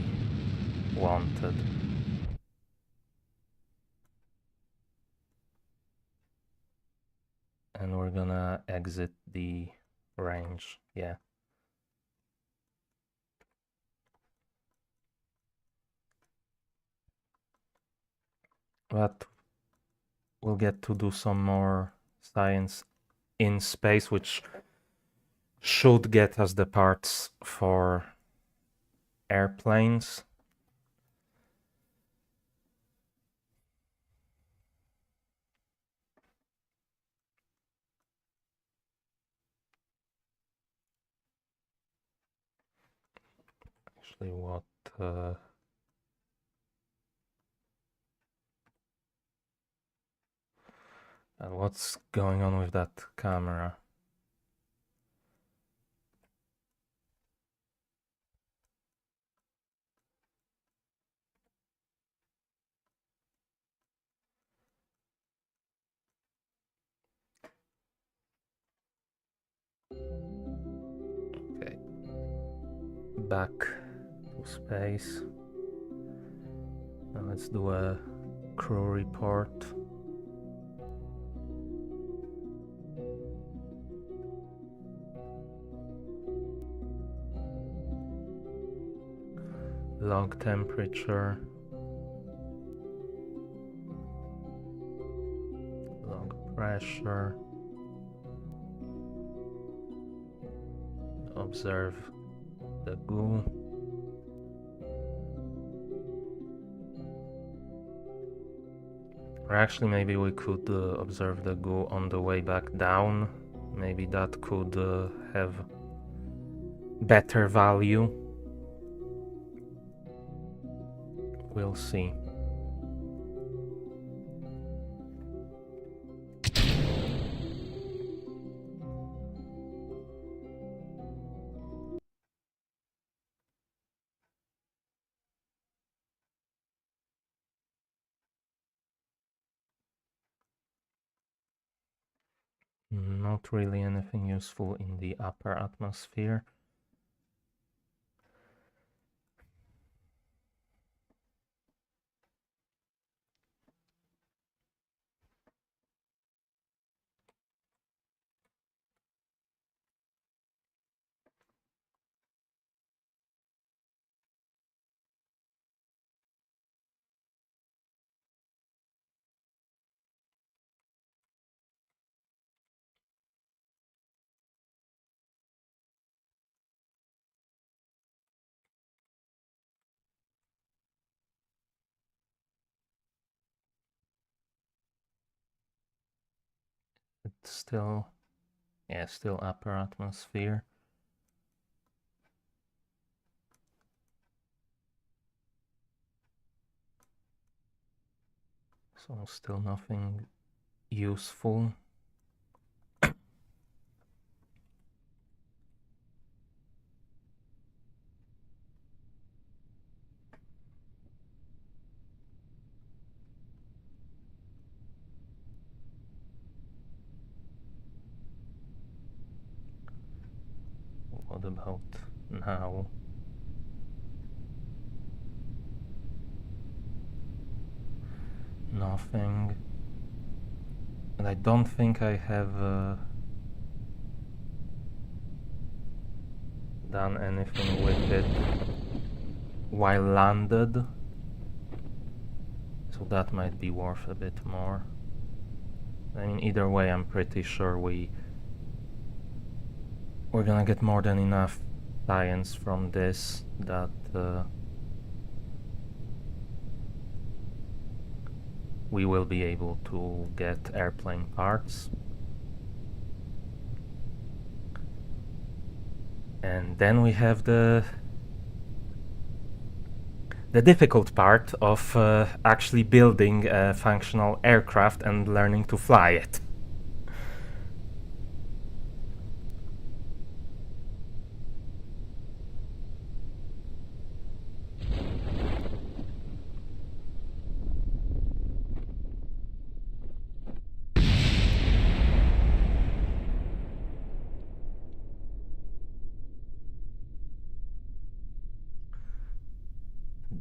wanted. And we're gonna exit the range, yeah. But we'll get to do some more science in space, which should get us the parts for airplanes. Actually, what what's going on with that camera? Okay, back to space. Now let's do a crew report. Log temperature, log pressure, observe the goo. Or actually maybe we could observe the goo on the way back down. Maybe that could have better value. We'll see. Not really anything useful in the upper atmosphere. It's still, yeah, still upper atmosphere. So still nothing useful. What about now? Nothing. And I don't think I have done anything with it while landed. So that might be worth a bit more. I mean, either way, I'm pretty sure we're gonna get more than enough science from this that we will be able to get airplane parts. And then we have the difficult part of actually building a functional aircraft and learning to fly it.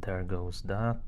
There goes that.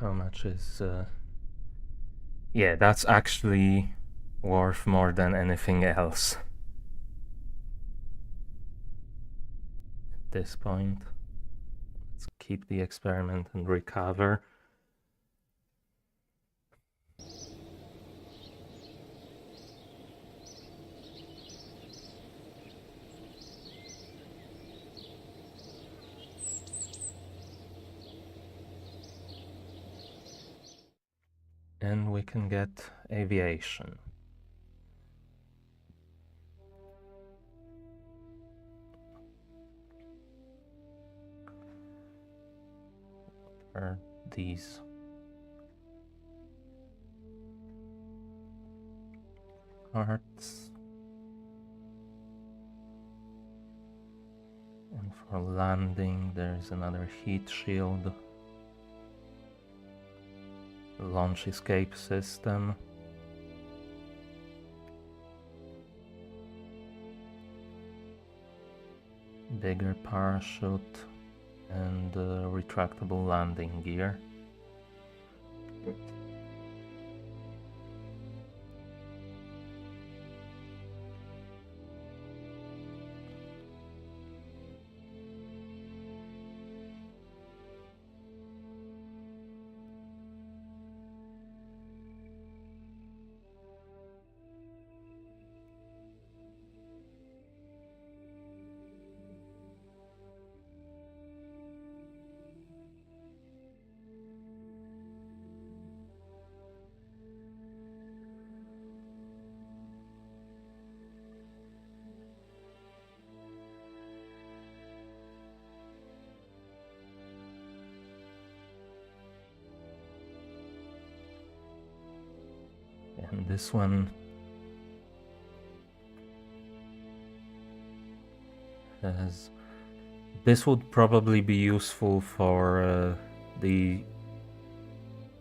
How much is... Yeah, that's actually worth more than anything else at this point. Let's keep the experiment and recover. And we can get aviation. Are these parts? And for landing, there's another heat shield. Launch escape system. Bigger parachute and retractable landing gear. And this one has... This would probably be useful for the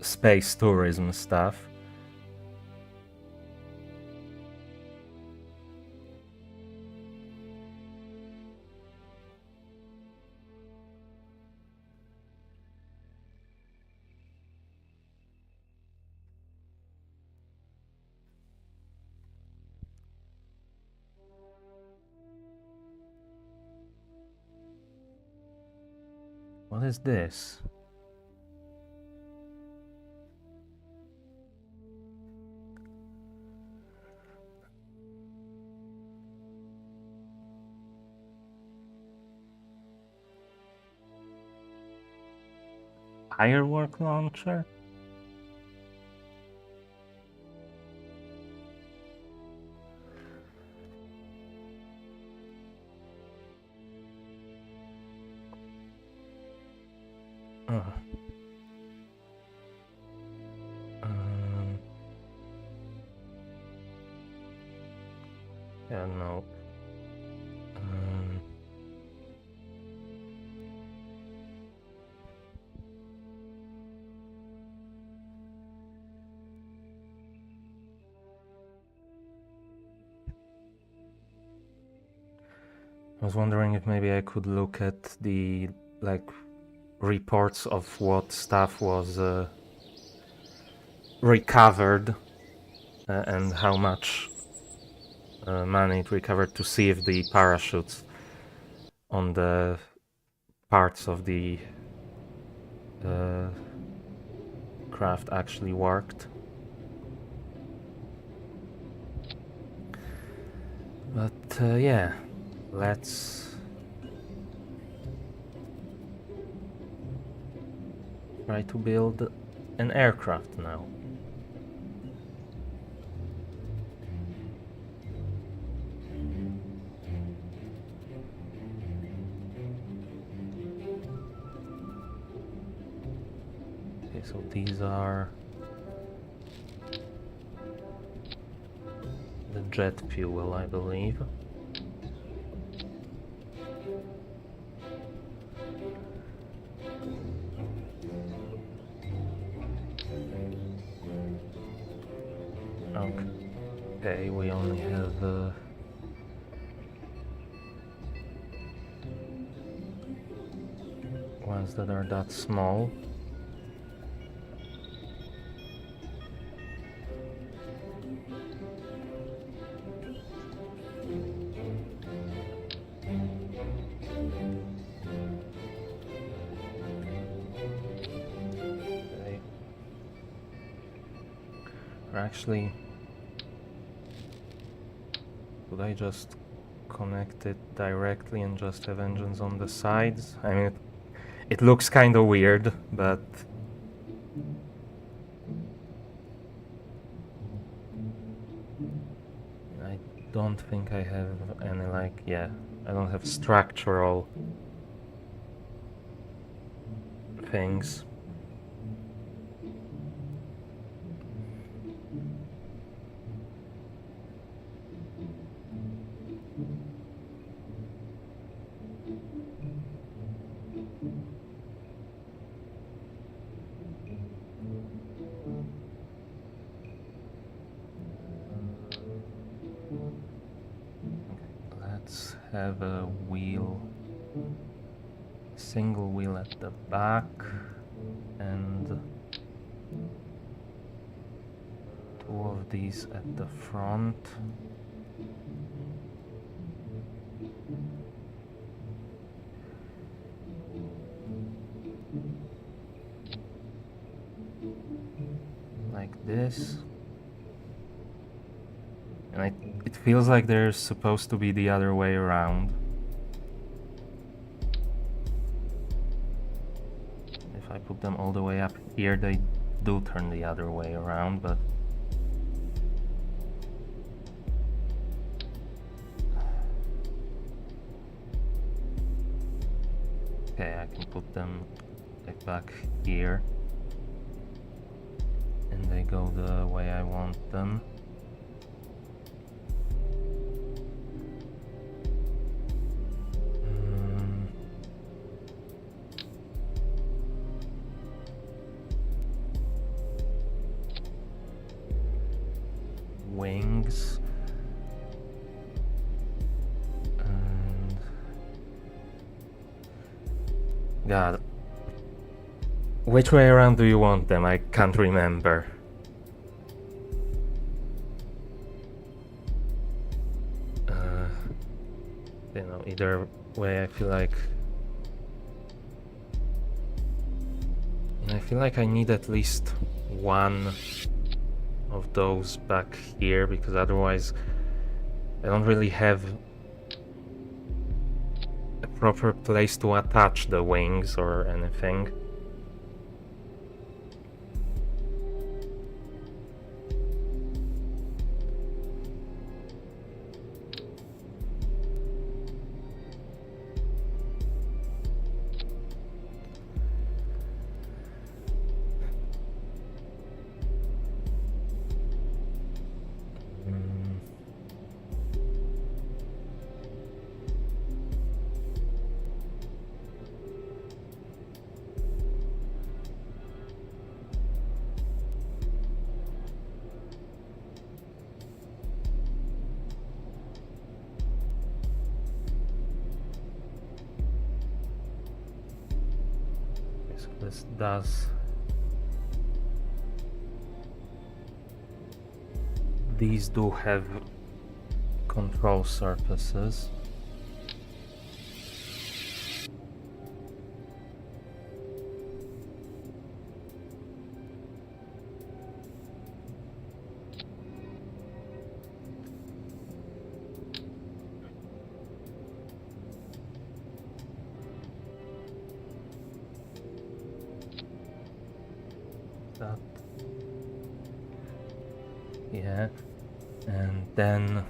space tourism stuff. What is this? firework launcher? Uh, um, yeah, no. I was wondering if maybe I could look at the reports of what stuff was recovered and how much money it recovered, to see if the parachutes on the parts of the craft actually worked. But yeah, let's try to build an aircraft now. Okay, so these are the jet fuel, I believe. Okay, we only have ones that are that small. Okay. Or actually, could I just connect it directly and just have engines on the sides? I mean, it looks kind of weird, but I don't think I have any, I don't have structural things. Let's have a wheel, single wheel at the back, and two of these at the front. Like this. And it feels like they're supposed to be the other way around. If I put them all the way up here, they do turn the other way around, but okay, I can put them like back here, and they go the way I want them. Wings. And God, which way around do you want them? I can't remember. You know, either way, I feel like I need at least one of those back here, because otherwise I don't really have a proper place to attach the wings or anything. this does. These do have control surfaces. That. Yeah. And then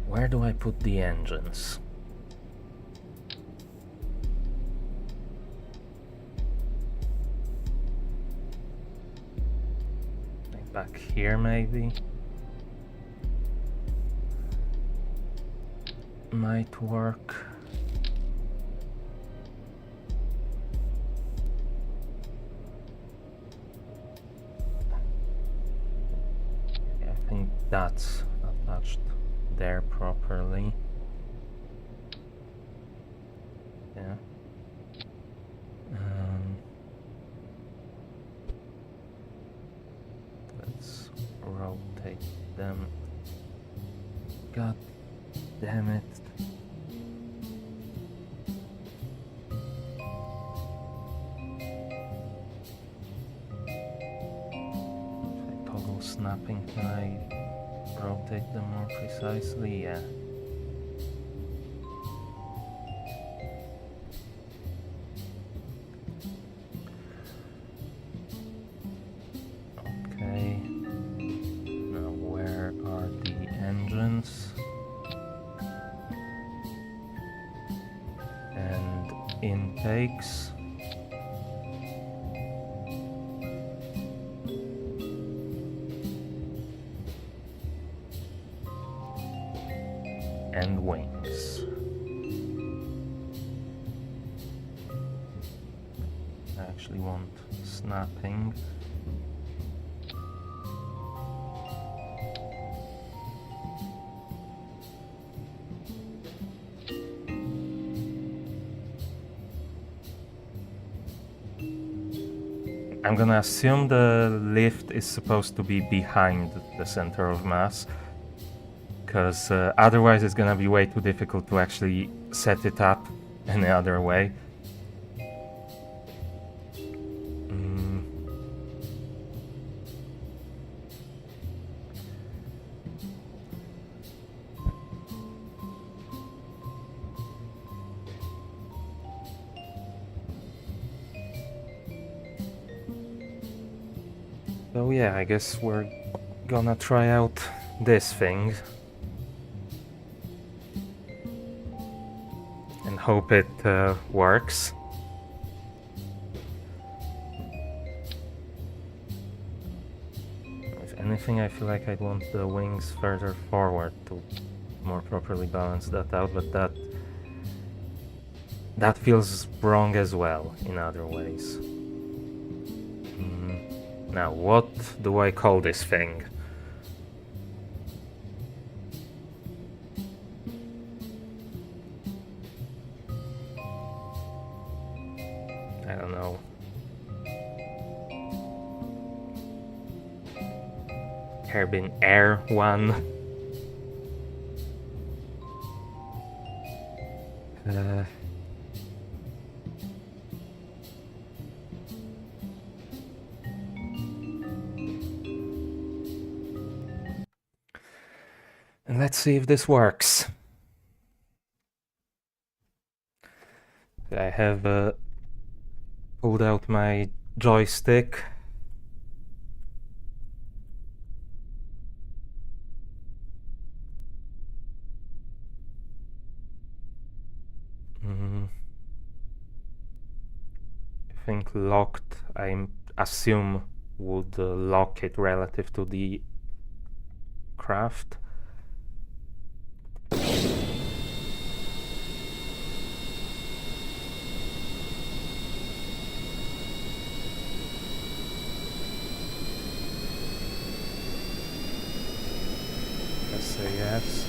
where do I put the engines? Like back here maybe? Might work. That's attached there properly. Yeah. Let's rotate them. God damn it. If I toggle snapping, can I rotate them more precisely? Yeah. Okay. Now where are the engines? And intakes. And wings. I actually want snapping. I'm gonna assume the lift is supposed to be behind the center of mass, because otherwise it's gonna be way too difficult to actually set it up any other way. So yeah, I guess we're gonna try out this thing and hope it works. If anything, I feel like I'd want the wings further forward to more properly balance that out, but that feels wrong as well in other ways. Now, what do I call this thing? I don't know. Kerbal Air 1. And let's see if this works. I have pulled out my joystick. I think locked, I assume, would lock it relative to the craft. Let's say yes.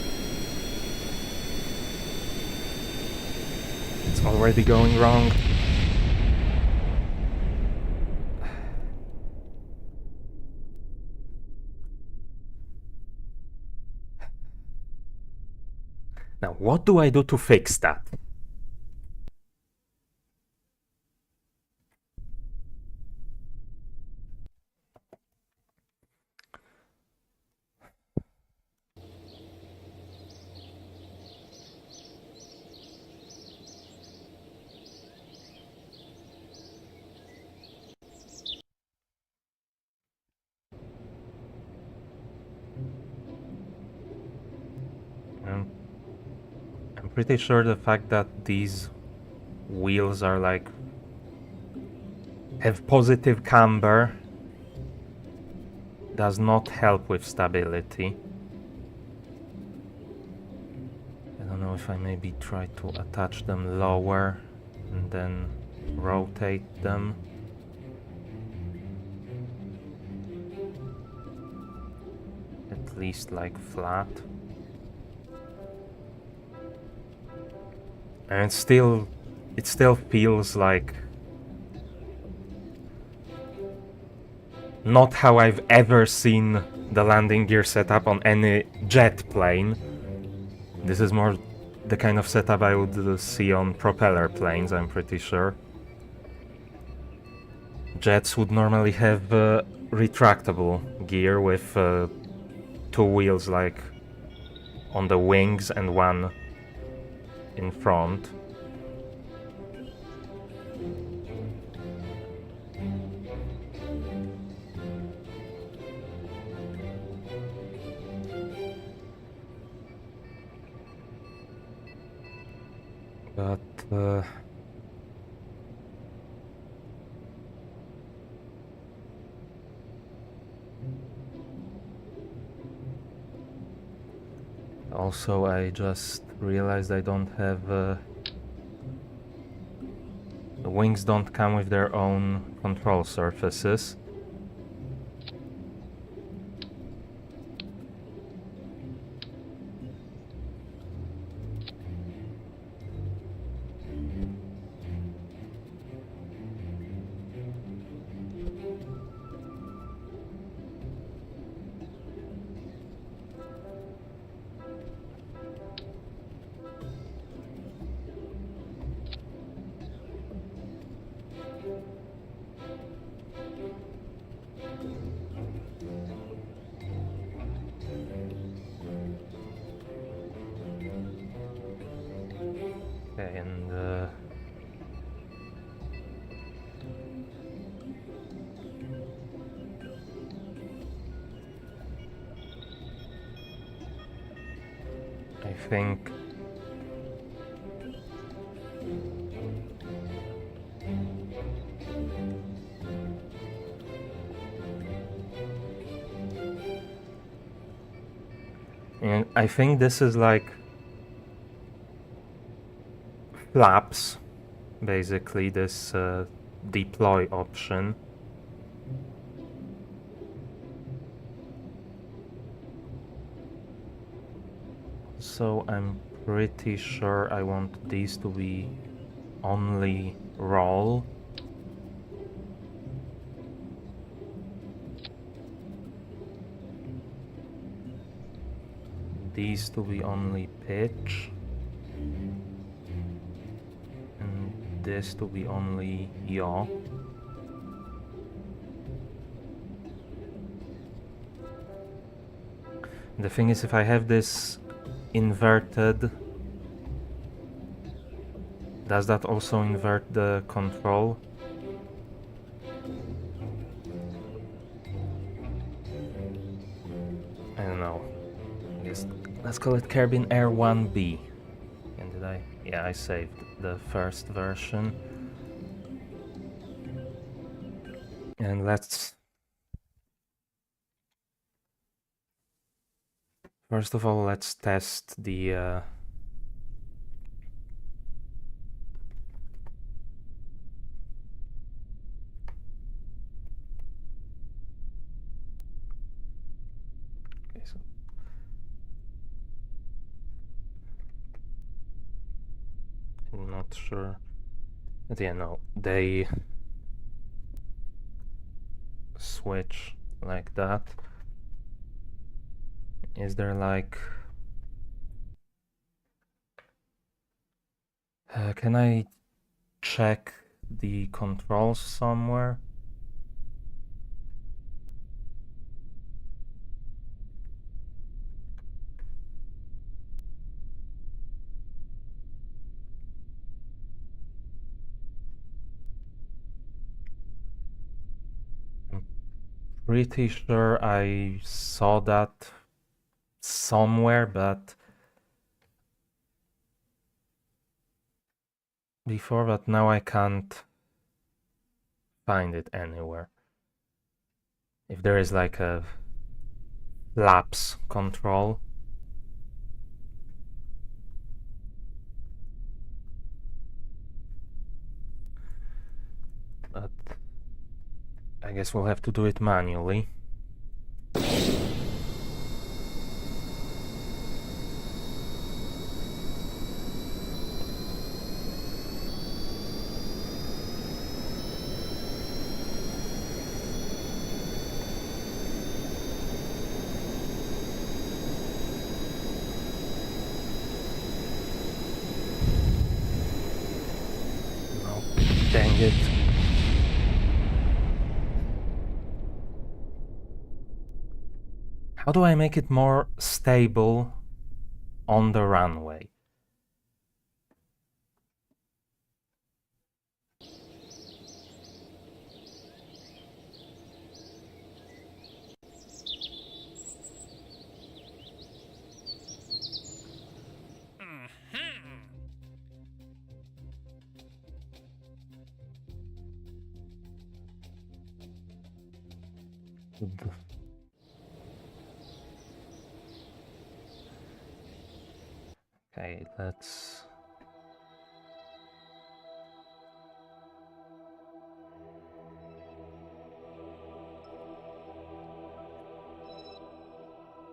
already going wrong. Now, what do I do to fix that? I'm pretty sure the fact that these wheels are like have positive camber does not help with stability. I don't know if I maybe try to attach them lower and then rotate them. At least like flat. And it still feels like not how I've ever seen the landing gear setup on any jet plane. This is more the kind of setup I would see on propeller planes, I'm pretty sure. Jets would normally have retractable gear with 2 wheels like on the wings and 1 in front. But also I just realized I don't have the wings don't come with their own control surfaces. Okay, and I think this is like flaps, basically, this deploy option. So I'm pretty sure I want these to be only roll. These to be only pitch. And this to be only yaw. The thing is, if I have this inverted, does that also invert the control? I don't know. I guess let's call it Kerbal Air 1B. And did I? Yeah, I saved the first version. And let's... First of all, let's test the... Okay, so I'm not sure. But yeah, no, they switch like that. Is there like... can I check the controls somewhere? I'm pretty sure I saw that somewhere, but before, but now I can't find it anywhere. If there is like a lapse control. But I guess we'll have to do it manually. No, dang it. How do I make it more stable on the runway? Okay, let's...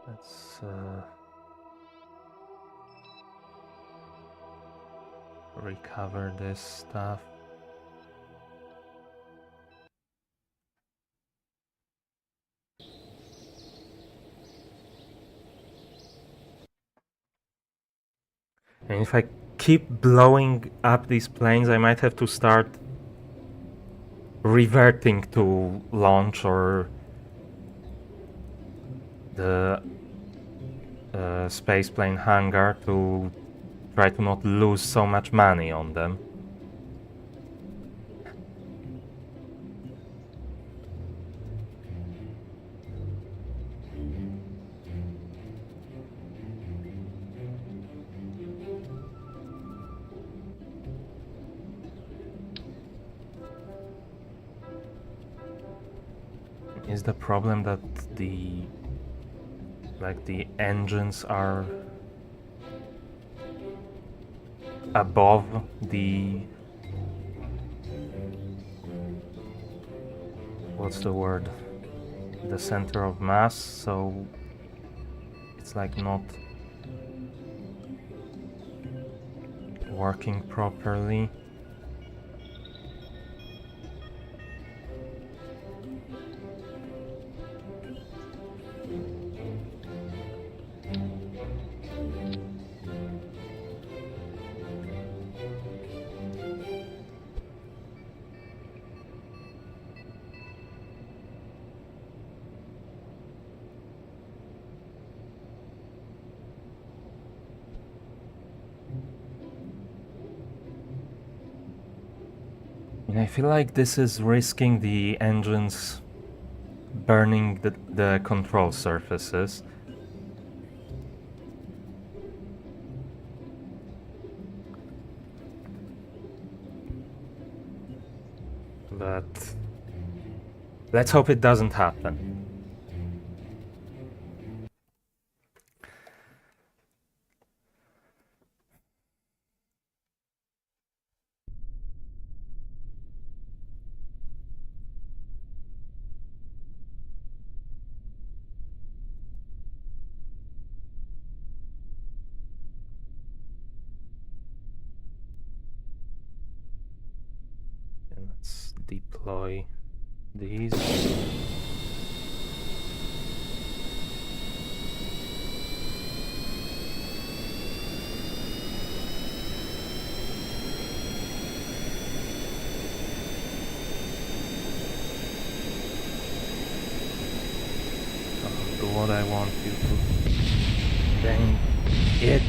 Let's recover this stuff. And if I keep blowing up these planes, I might have to start reverting to launch or the spaceplane hangar to try to not lose so much money on them. Is the problem that the engines are above the... what's the word? The center of mass, so it's like not working properly. And I feel like this is risking the engines burning the control surfaces. But let's hope it doesn't happen. deploy these. Do what I want you to. Dang it.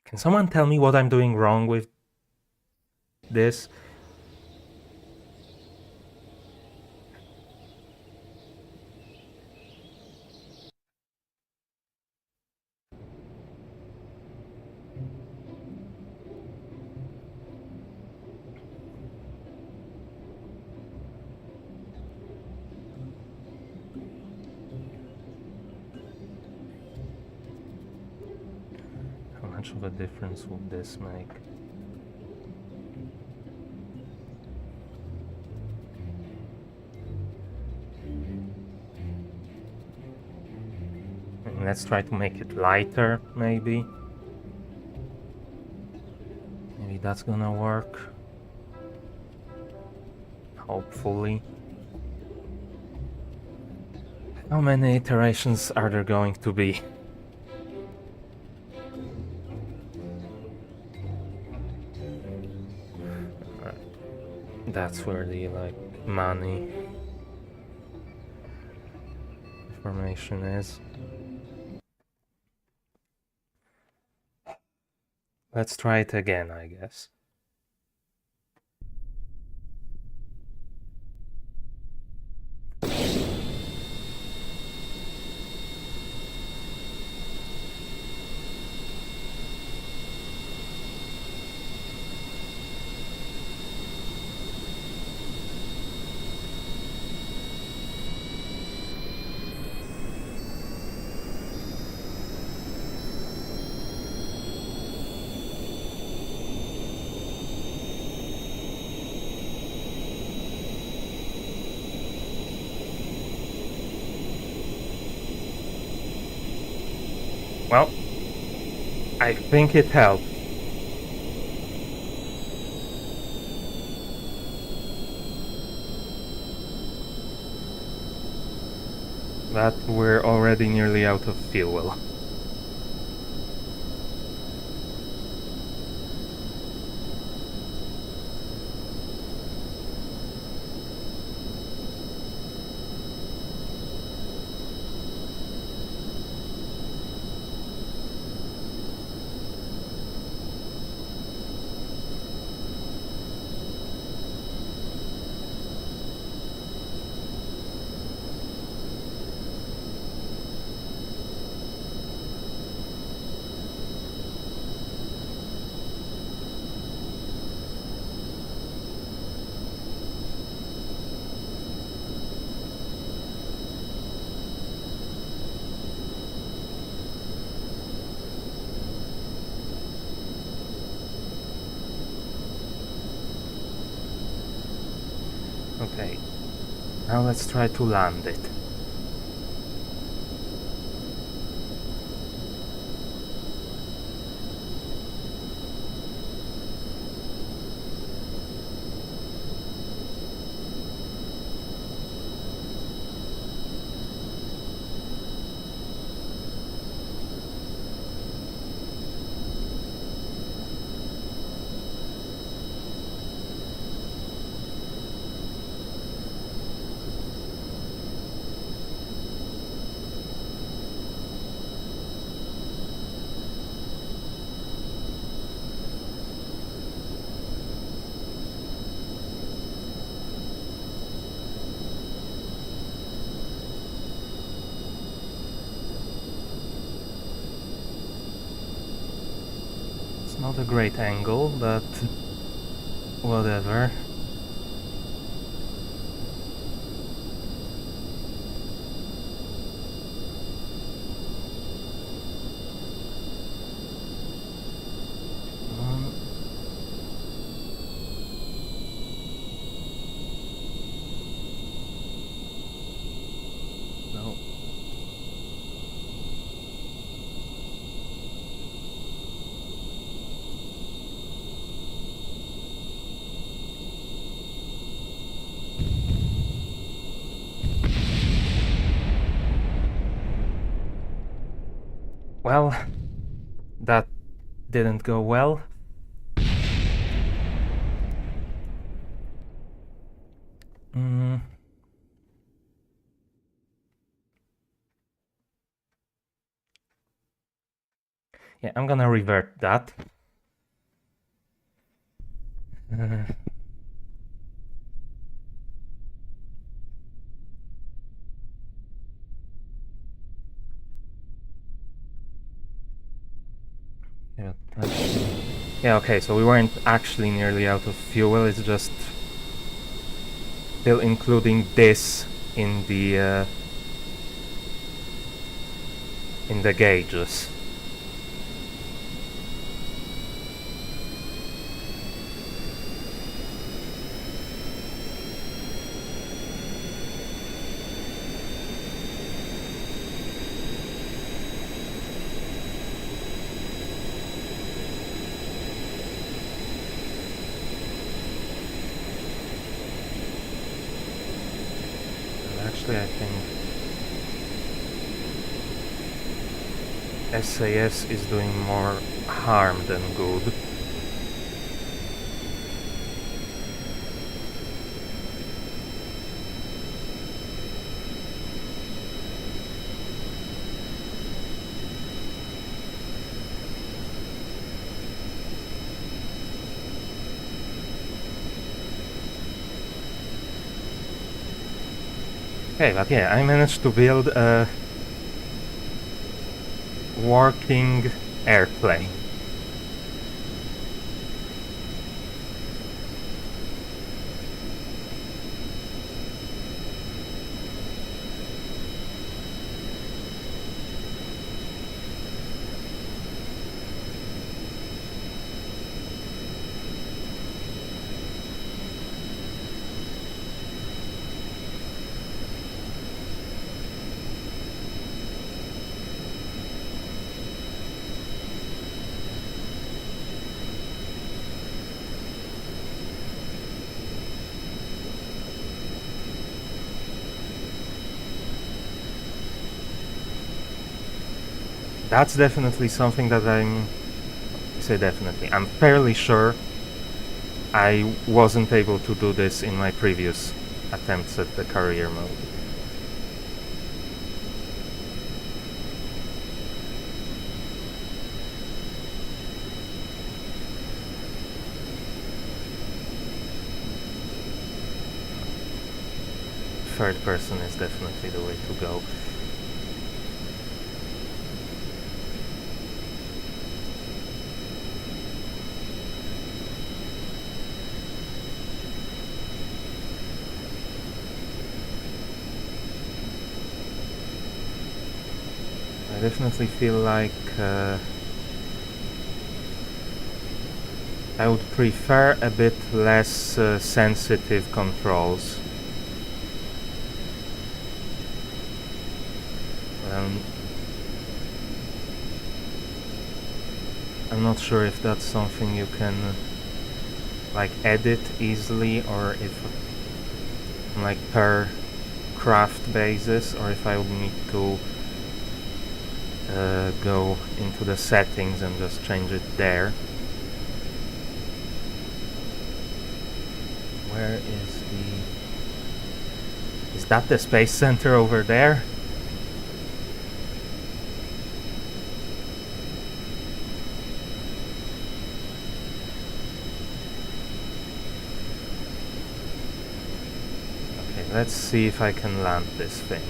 Can someone tell me what I'm doing wrong with this? How much of a difference would this make? Let's try to make it lighter, maybe. Maybe that's gonna work. Hopefully. How many iterations are there going to be? That's where the money information is. Let's try it again, I guess. Well, I think it helped. But we're already nearly out of fuel. Okay, now let's try to land it. Not a great angle, but whatever. No. Well, that didn't go well. Yeah, I'm gonna revert that. Yeah, okay, so we weren't actually nearly out of fuel, it's just still including this in the gauges. Actually, I think SAS is doing more harm than good. Okay, but yeah, I managed to build a working airplane. That's definitely something that I'm fairly sure I wasn't able to do this in my previous attempts at the career mode. Third person is definitely the way to go. I definitely feel like I would prefer a bit less sensitive controls. I'm not sure if that's something you can like edit easily, or if like per craft basis, or if I would need to go into the settings and just change it there. Where is is that the space center over there? Okay, let's see if I can land this thing.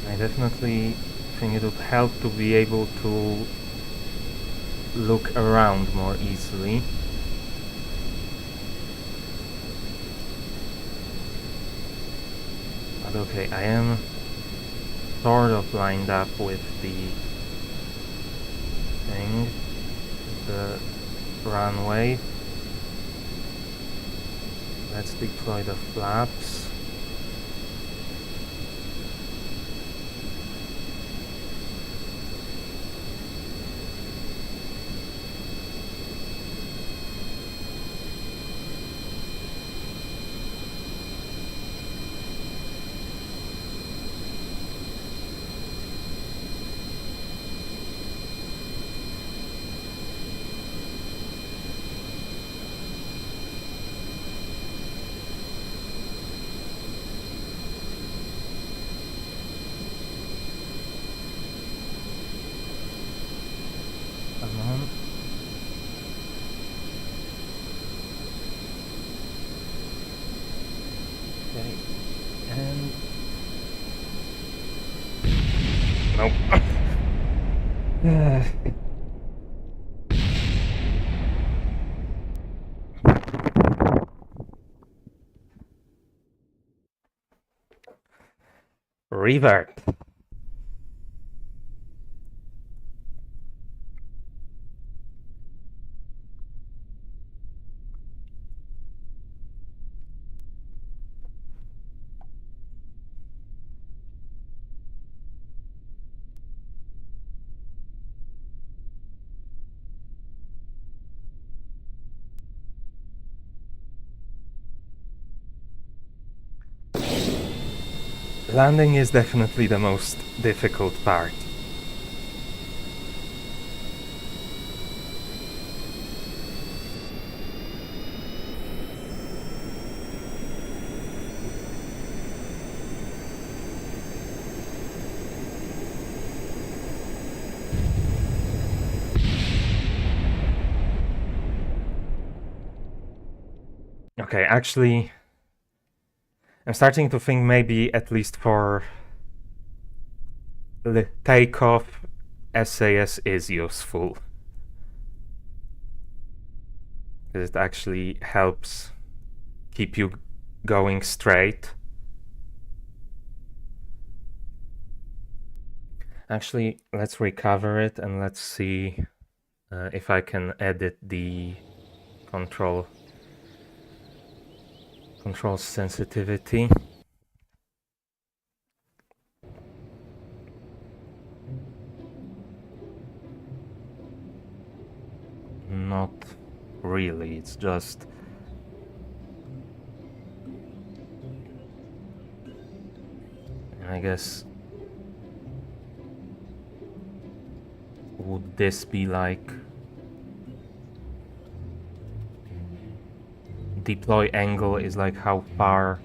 I definitely think it would help to be able to look around more easily. But okay, I am sort of lined up with the thing. The runway. Let's deploy the flaps. Come on. Okay, and... Nope. Revert. Landing is definitely the most difficult part. Okay, actually, I'm starting to think maybe at least for the takeoff, SAS is useful. Because it actually helps keep you going straight. Actually, let's recover it and let's see if I can edit the control sensitivity. Not really, it's just I guess would this be like deploy angle is like how far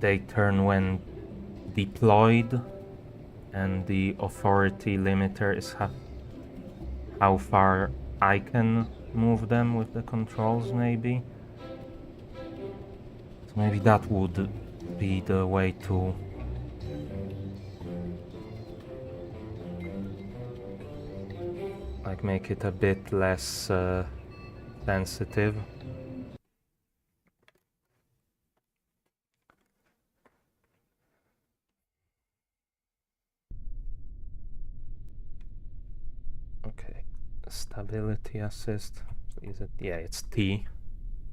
they turn when deployed, and the authority limiter is how far I can move them with the controls, maybe. So maybe that would be the way to like make it a bit less sensitive. Okay, stability assist. Is it? Yeah, it's T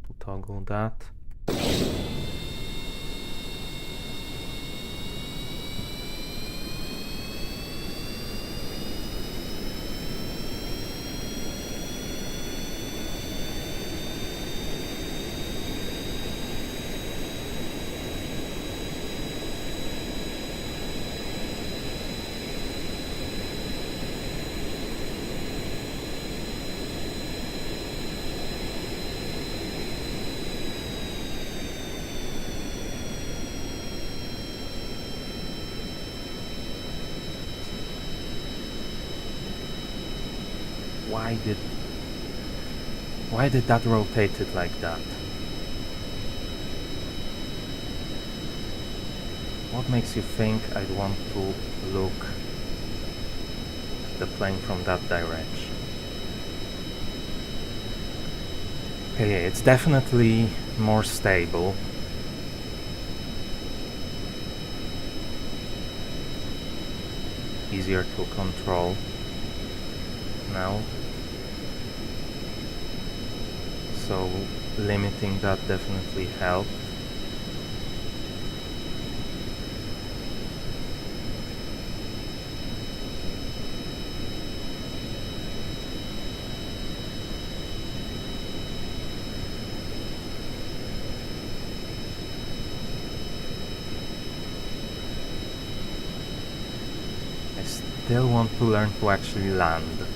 to toggle that. Why did that rotate it like that? What makes you think I'd want to look at the plane from that direction? Okay, yeah, it's definitely more stable. easier to control now. So limiting that definitely helped. I still want to learn to actually land.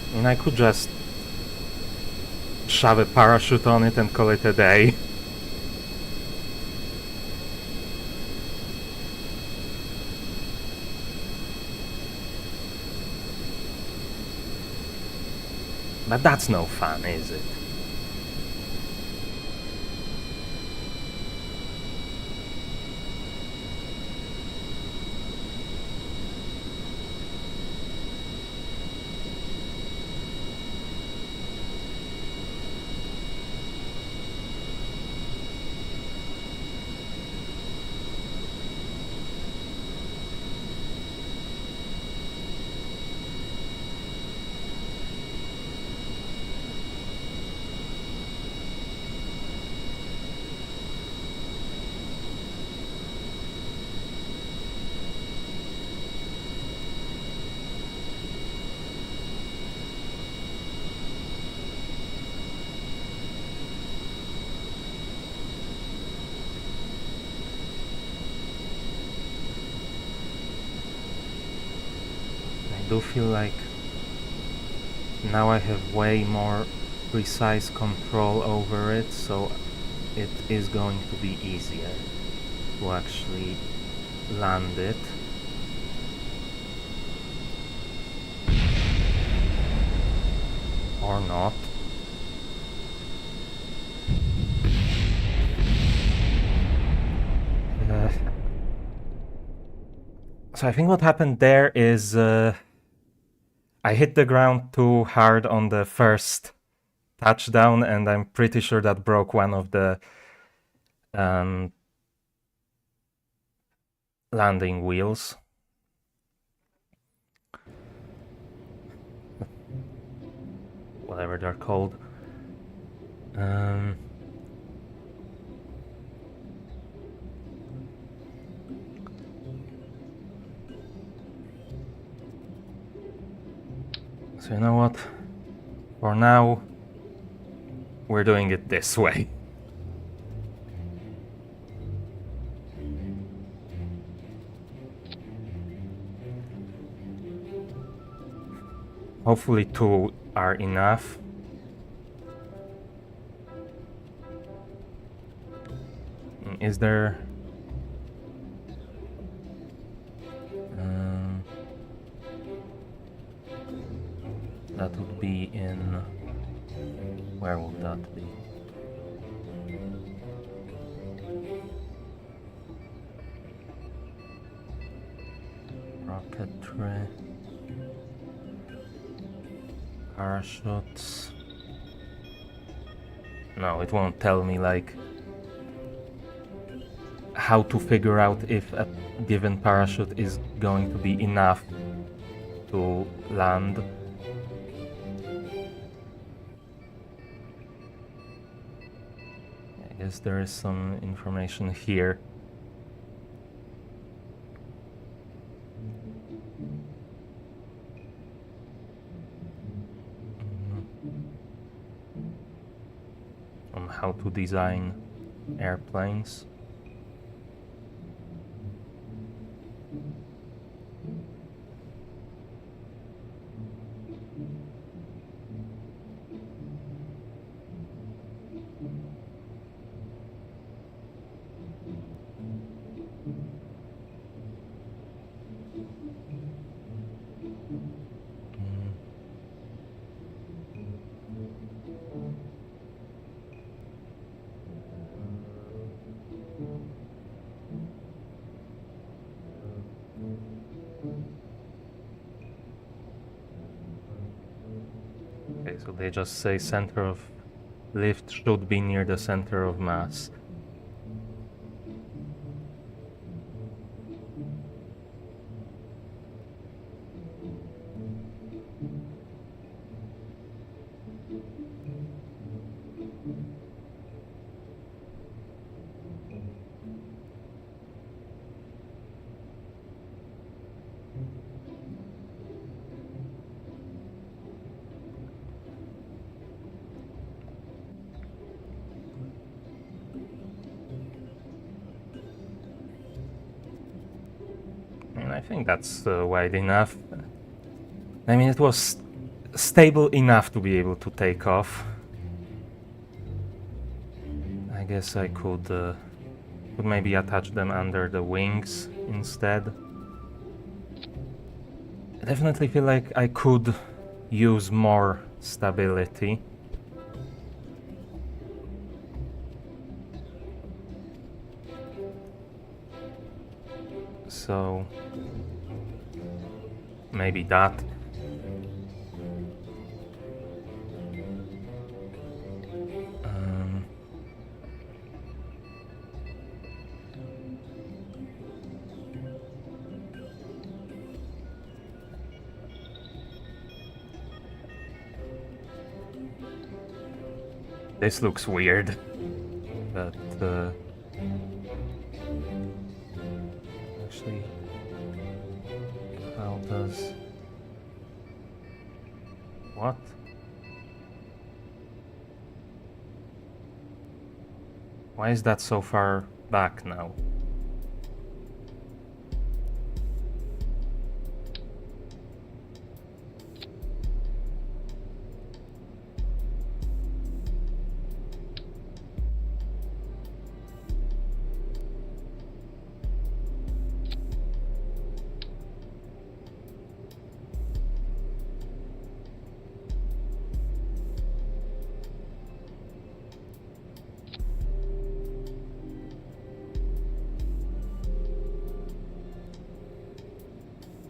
I mean, I could just shove a parachute on it and call it a day. But that's no fun, is it? I do feel like now I have way more precise control over it, so it is going to be easier to actually land it. Or not. So I think what happened there is I hit the ground too hard on the first touchdown, and I'm pretty sure that broke one of the landing wheels. Whatever they're called. So you know what? For now, we're doing it this way. Hopefully 2 are enough. Is there... that would be in... Where would that be? Rocketry... Parachutes... No, it won't tell me, like, how to figure out if a given parachute is going to be enough to land. I guess there is some information here. On how to design airplanes. So they just say center of lift should be near the center of mass. And I think that's wide enough. I mean, it was stable enough to be able to take off. I guess I could maybe attach them under the wings instead. I definitely feel like I could use more stability. So maybe that. This looks weird, but actually, how does... What? Why is that so far back now?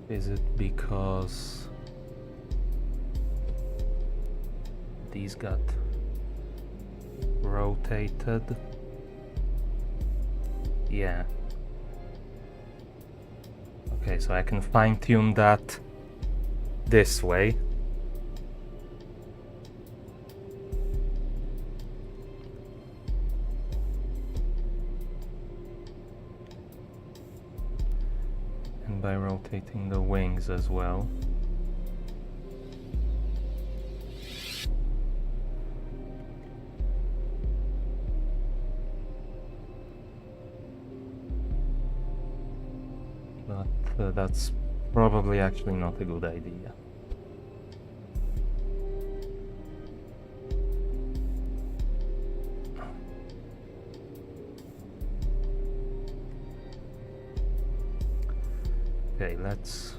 Is it because these got rotated? Yeah. Okay, so I can fine-tune that this way. And by rotating the wings as well. But that's probably actually not a good idea. Okay, let's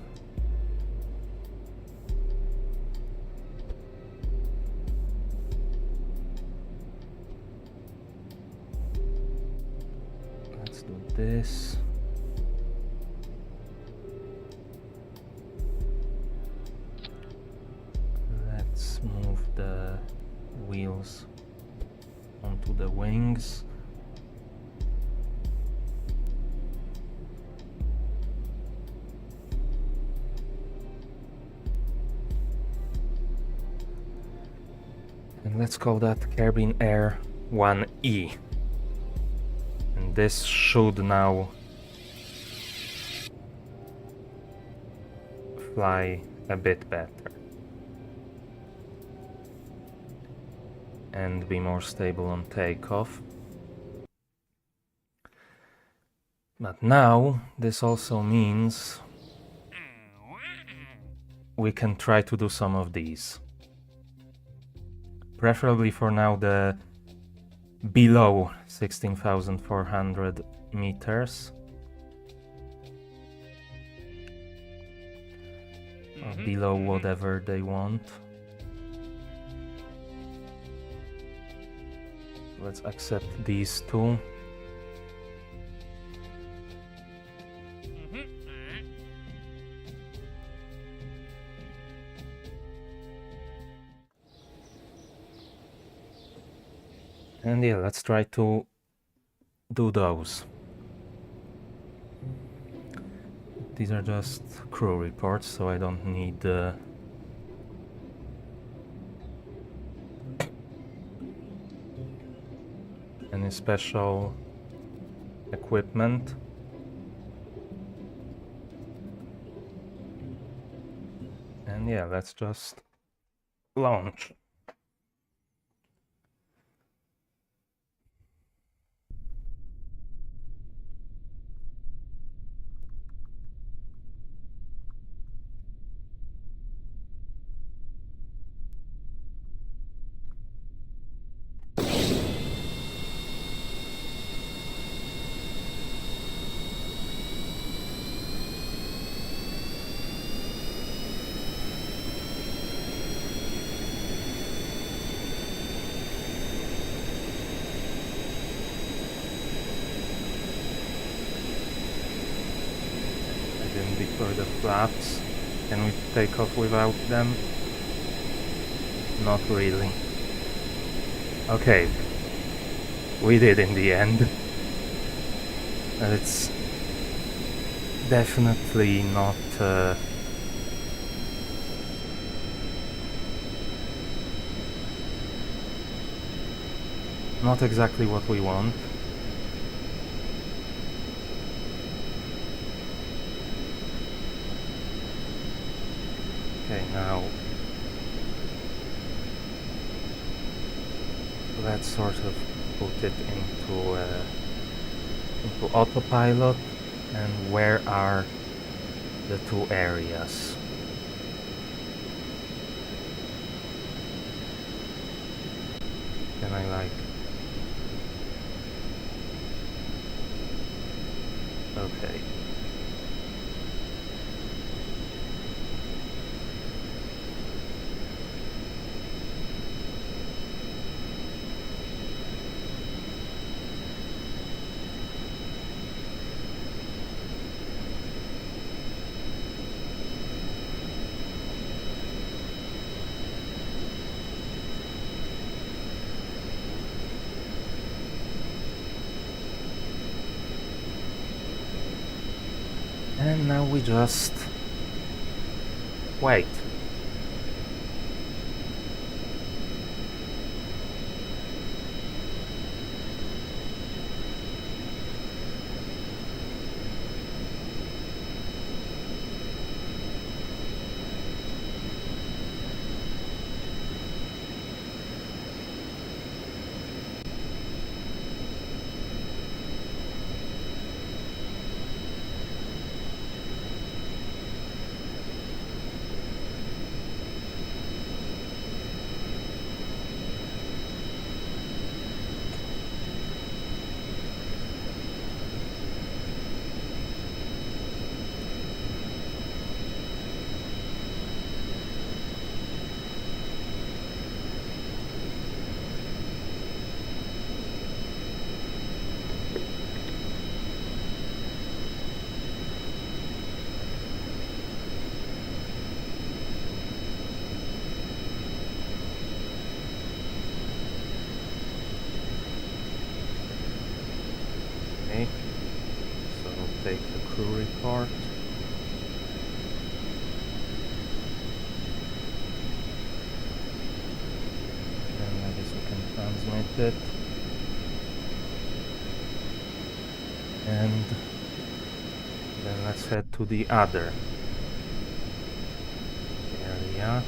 do this. Let's move the wheels onto the wings. And let's call that Kerbal Air 1E. And this should now fly a bit better and be more stable on takeoff. But now this also means we can try to do some of these. Preferably for now the below 16,400 meters. Or below whatever they want. Let's accept these two. And yeah, let's try to do those. These are just crew reports, so I don't need any special equipment. And yeah, let's just launch. For the flaps. Can we take off without them? Not really. Okay. We did in the end. It's definitely not not exactly what we want. Okay, now let's sort of put it into autopilot. And where are the two areas? Can I like... Okay. And now we just wait. Okay, so take the crew report. And I guess we can transmit it. And then let's head to the other area.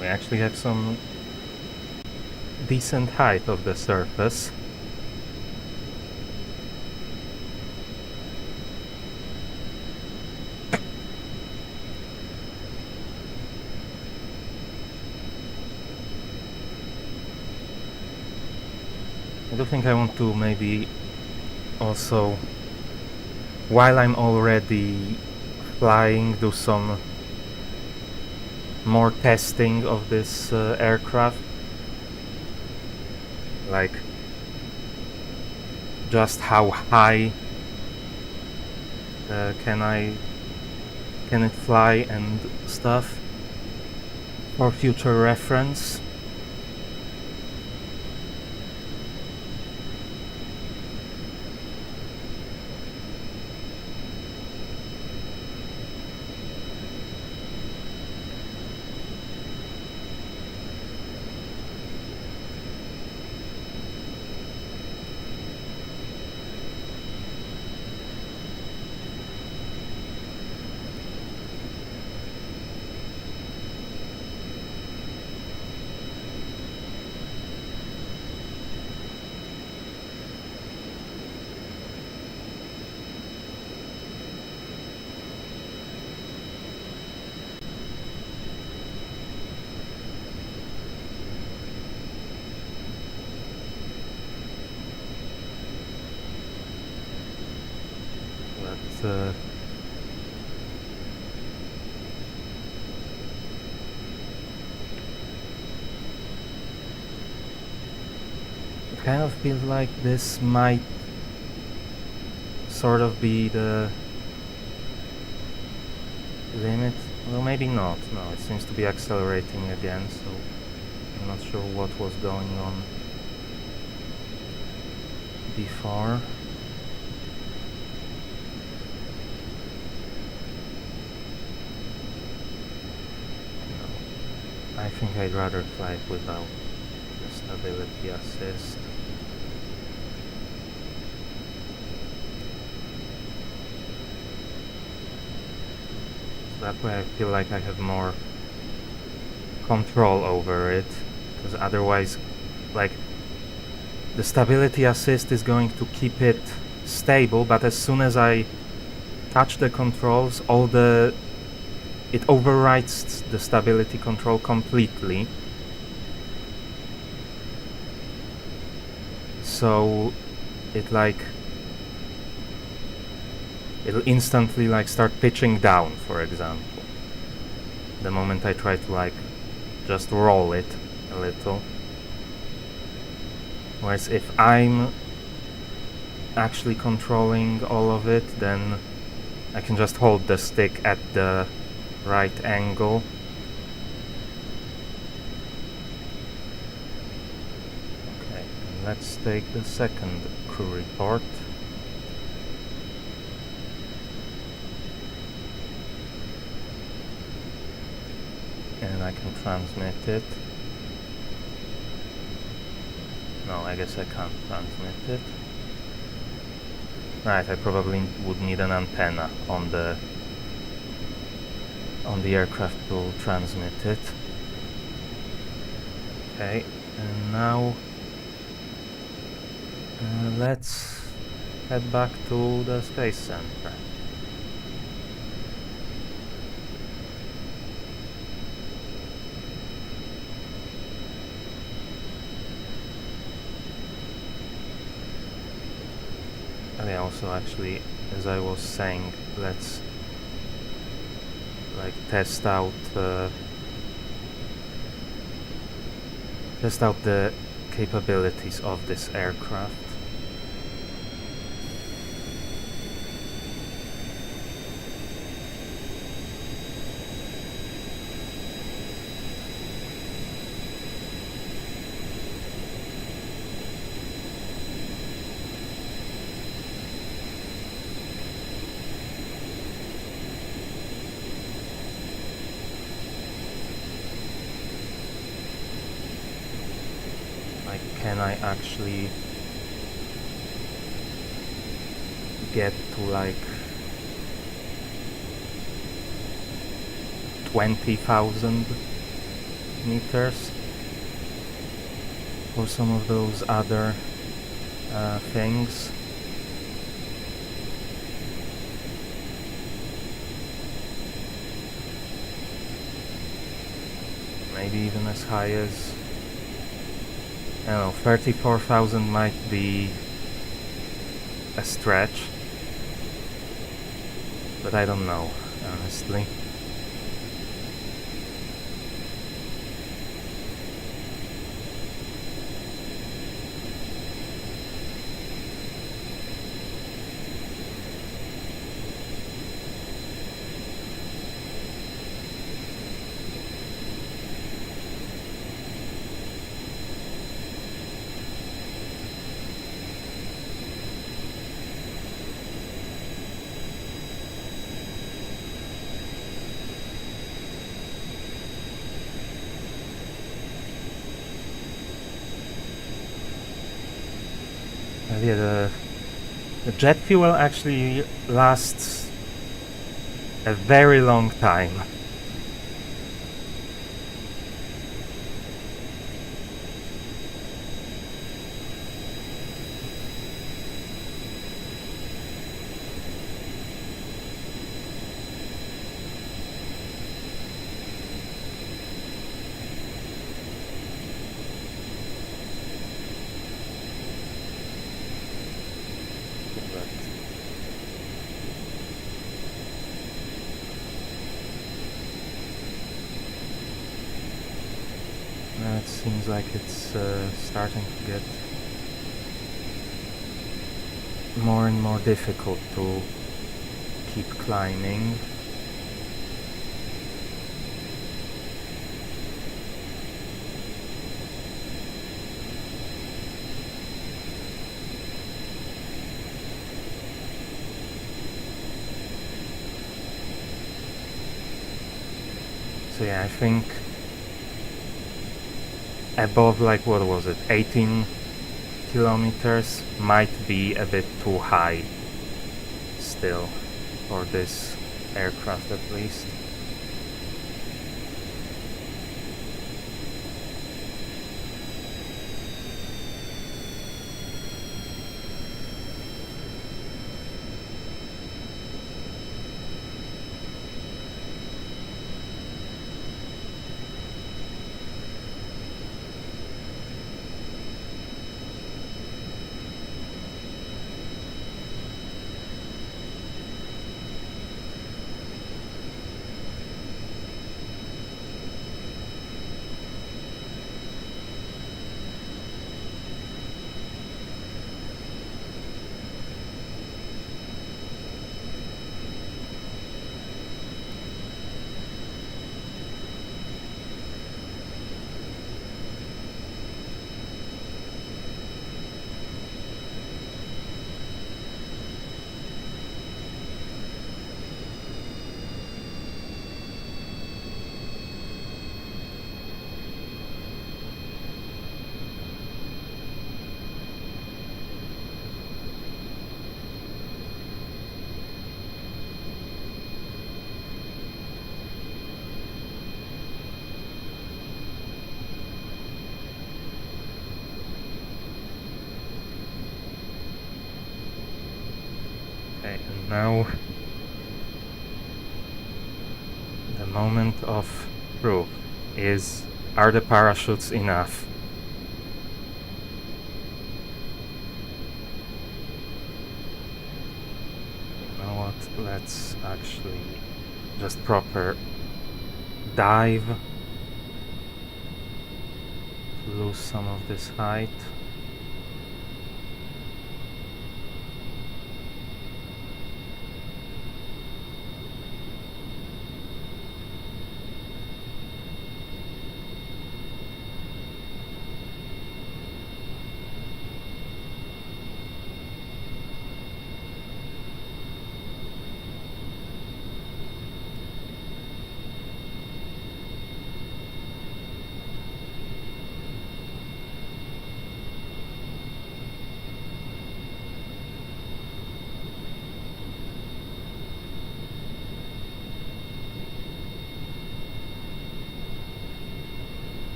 We actually have some decent height of the surface. I do think I want to maybe also, while I'm already flying, do some more testing of this aircraft. Like, just how high can it fly and stuff for future reference. But it kind of feels like this might sort of be the limit. Well, maybe not. No, it seems to be accelerating again, so I'm not sure what was going on before. No, I think I'd rather fly it without the stability assist. That way I feel like I have more control over it, because otherwise, like, the stability assist is going to keep it stable, but as soon as I touch the controls, it overwrites the stability control completely. So it'll instantly start pitching down, for example, the moment I try to just roll it a little. Whereas if I'm actually controlling all of it, then I can just hold the stick at the right angle. Okay, let's take the second crew report. And I can transmit it. No, I guess I can't transmit it. Right, I probably would need an antenna on the aircraft to transmit it. Okay, and now let's head back to the Space Center. And also, actually, as I was saying, let's test out the capabilities of this aircraft. Can I actually get to 20,000 meters for some of those other things. Maybe even as high as, I don't know, 34,000 might be a stretch, but I don't know, honestly. Yeah, the jet fuel actually lasts a very long time. It seems like it's starting to get more and more difficult to keep climbing. So yeah, I think above, like, what was it, 18 kilometers might be a bit too high still for this aircraft at least. Okay, and now the moment of truth is, are the parachutes enough? You know what, let's actually just proper dive to lose some of this height.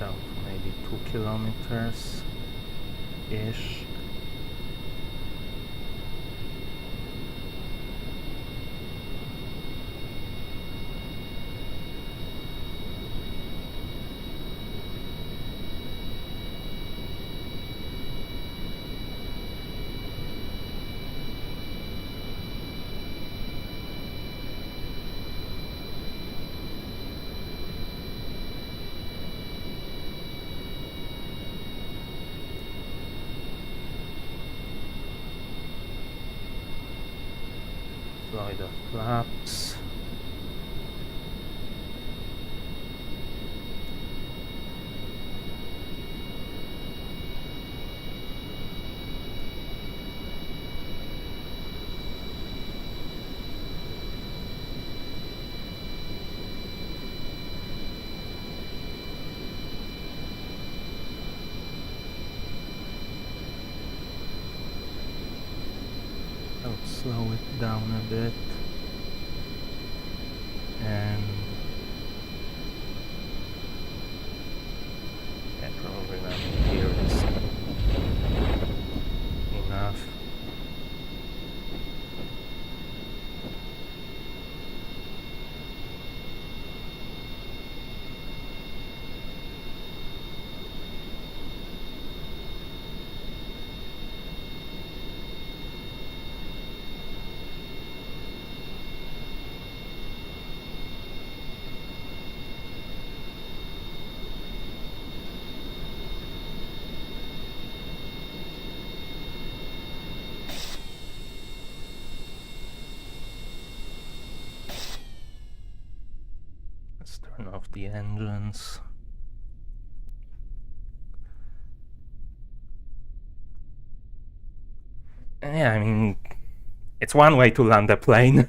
down to maybe 2 kilometers ish. Deploy the flaps. I'll slow it down a bit. And yeah, probably landing here is enough. Let's turn off the engines. And yeah, I mean, it's one way to land a plane.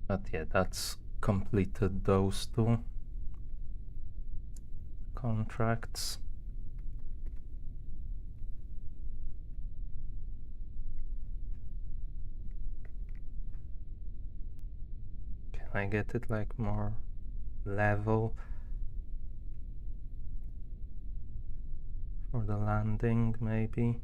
But yeah, that's completed those two contracts. Can I get it like more level for the landing, maybe?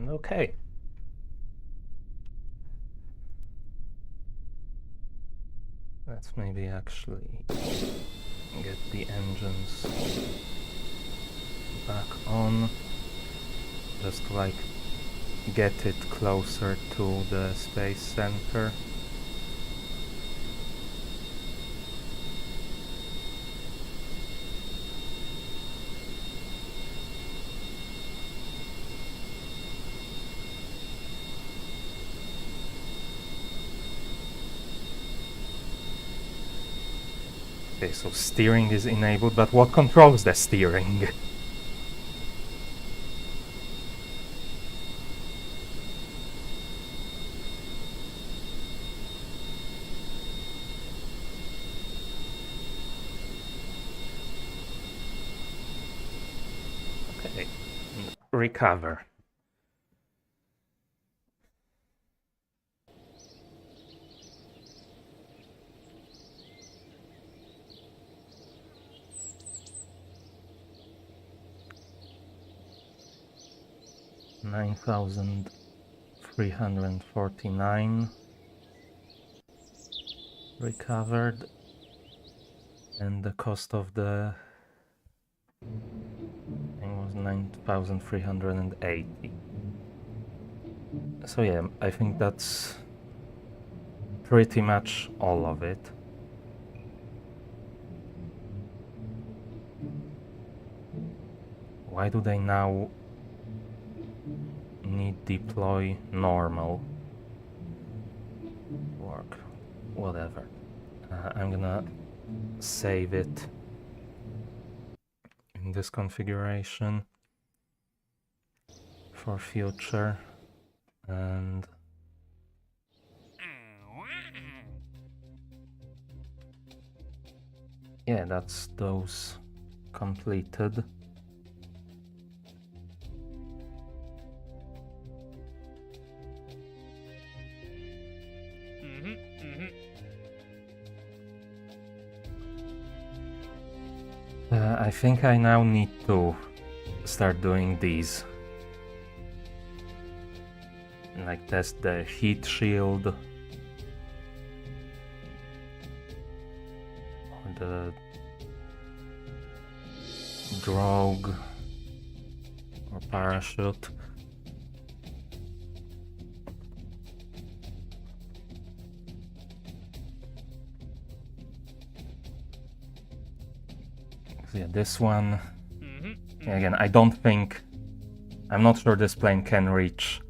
Okay. Let's maybe actually get the engines back on, just to like get it closer to the space center. Okay, so steering is enabled, but what controls the steering? Okay, recover. $9,349 recovered, and the cost of the thing was 9,380. So yeah, I think that's pretty much all of it. Why do they now need deploy normal? Work, whatever. I'm gonna save it in this configuration for future, and yeah, that's those completed. I think I now need to start doing these. Like test the heat shield. Or the drogue. Or parachute. So yeah, this one. Again, I'm not sure this plane can reach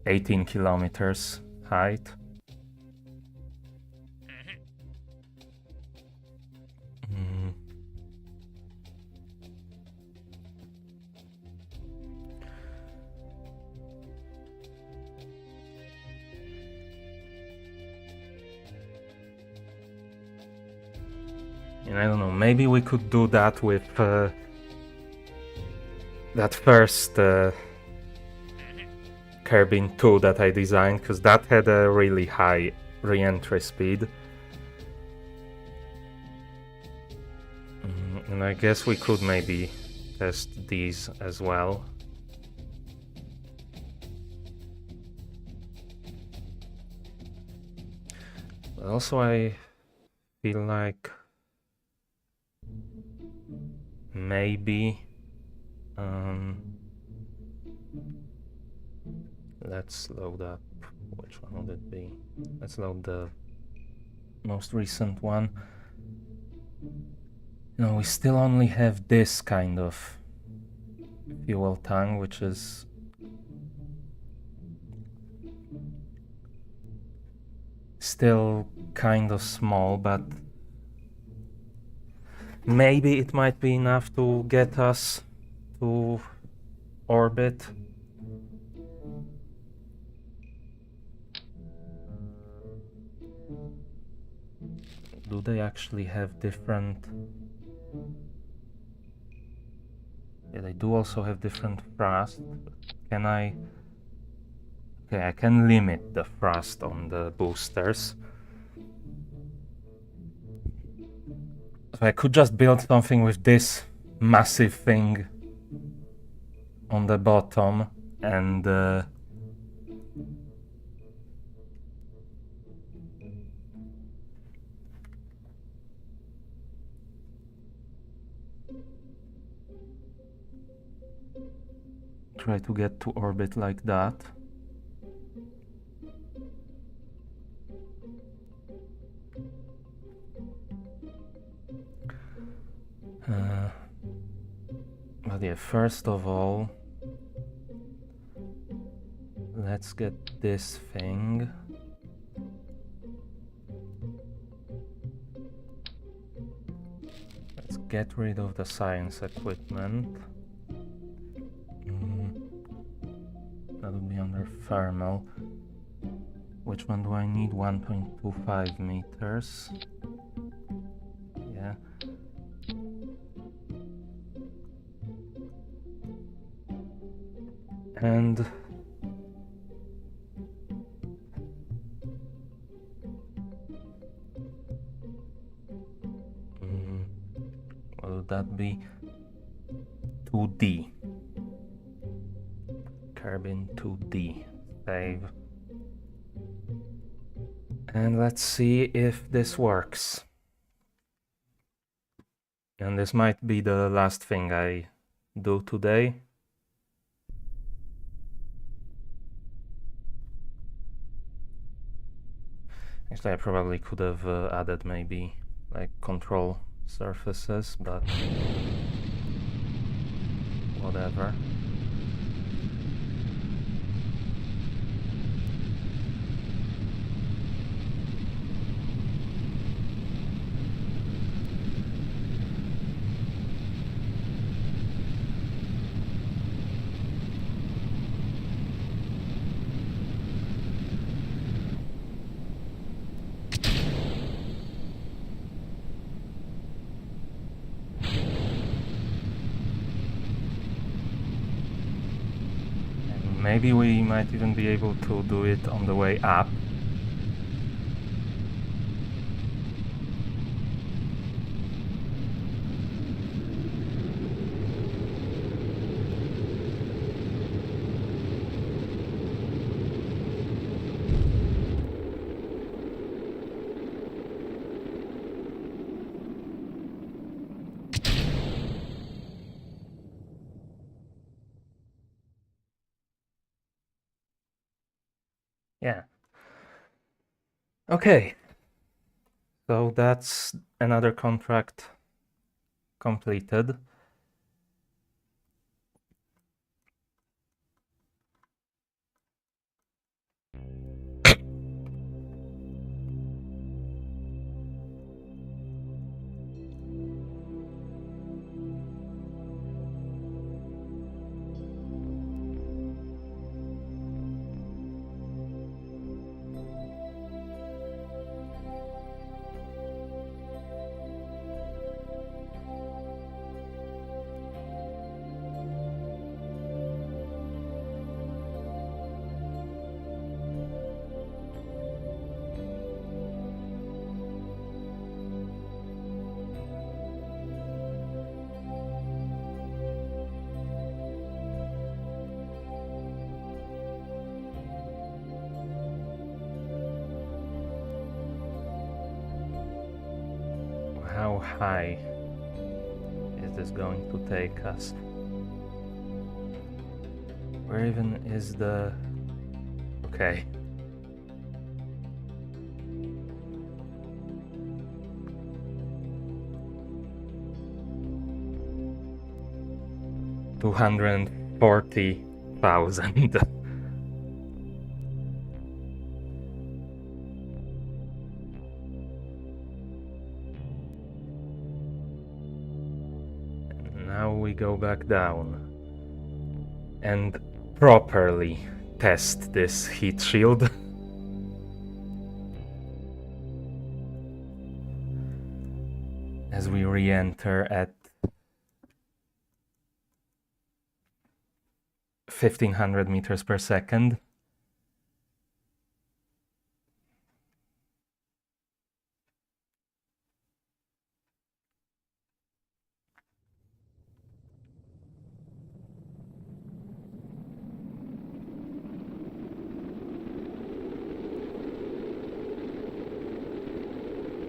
18 kilometers height. And I don't know, maybe we could do that with that first Kerbal 2 that I designed, because that had a really high re-entry speed. And I guess we could maybe test these as well. But also I feel like maybe let's load up, which one would it be? Let's load the most recent one. No, we still only have this kind of fuel tank, which is still kind of small, but maybe it might be enough to get us to orbit. Do they actually have different... Yeah, they do also have different thrust. Can I... Okay, I can limit the thrust on the boosters. So I could just build something with this massive thing on the bottom and try to get to orbit like that. But yeah, first of all, let's get this thing. Let's get rid of the science equipment. That would be under thermal. Which one do I need? 1.25 meters. Yeah. And what would that be? 2D. Kerbal 2D. Save. And let's see if this works. And this might be the last thing I do today. Actually, I probably could have added maybe like control surfaces, but whatever. And maybe we might even be able to do it on the way up. Yeah. Okay. So that's another contract completed. How high is this going to take us? Where even is the... Okay. $240,000. Now we go back down and properly test this heat shield. As we re-enter at 1500 meters per second.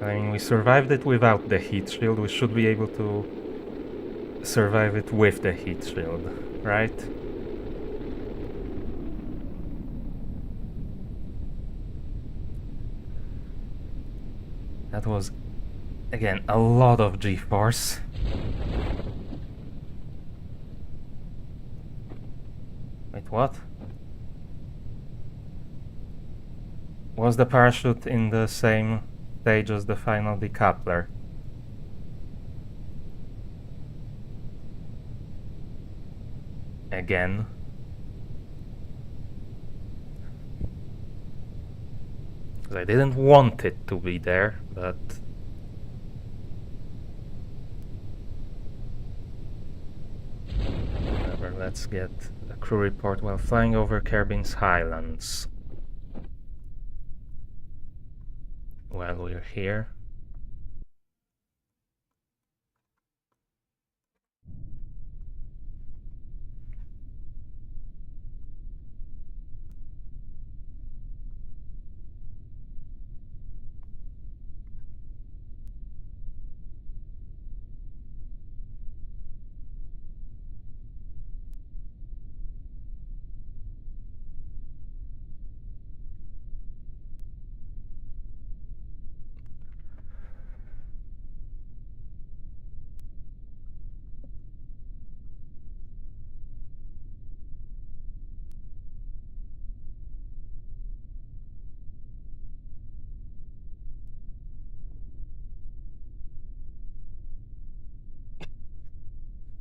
I mean, we survived it without the heat shield. We should be able to survive it with the heat shield, right? That was, again, a lot of G-force. Wait, what? Was the parachute in the same stage as the final decoupler? Again. Because I didn't want it to be there, but... whatever, let's get a crew report while flying over Kerbin's Highlands. While we're here.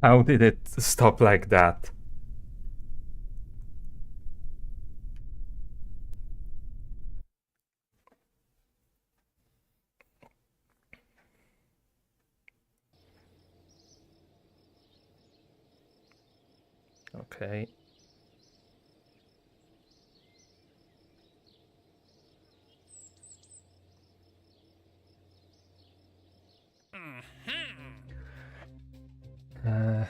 How did it stop like that? Okay. Uh,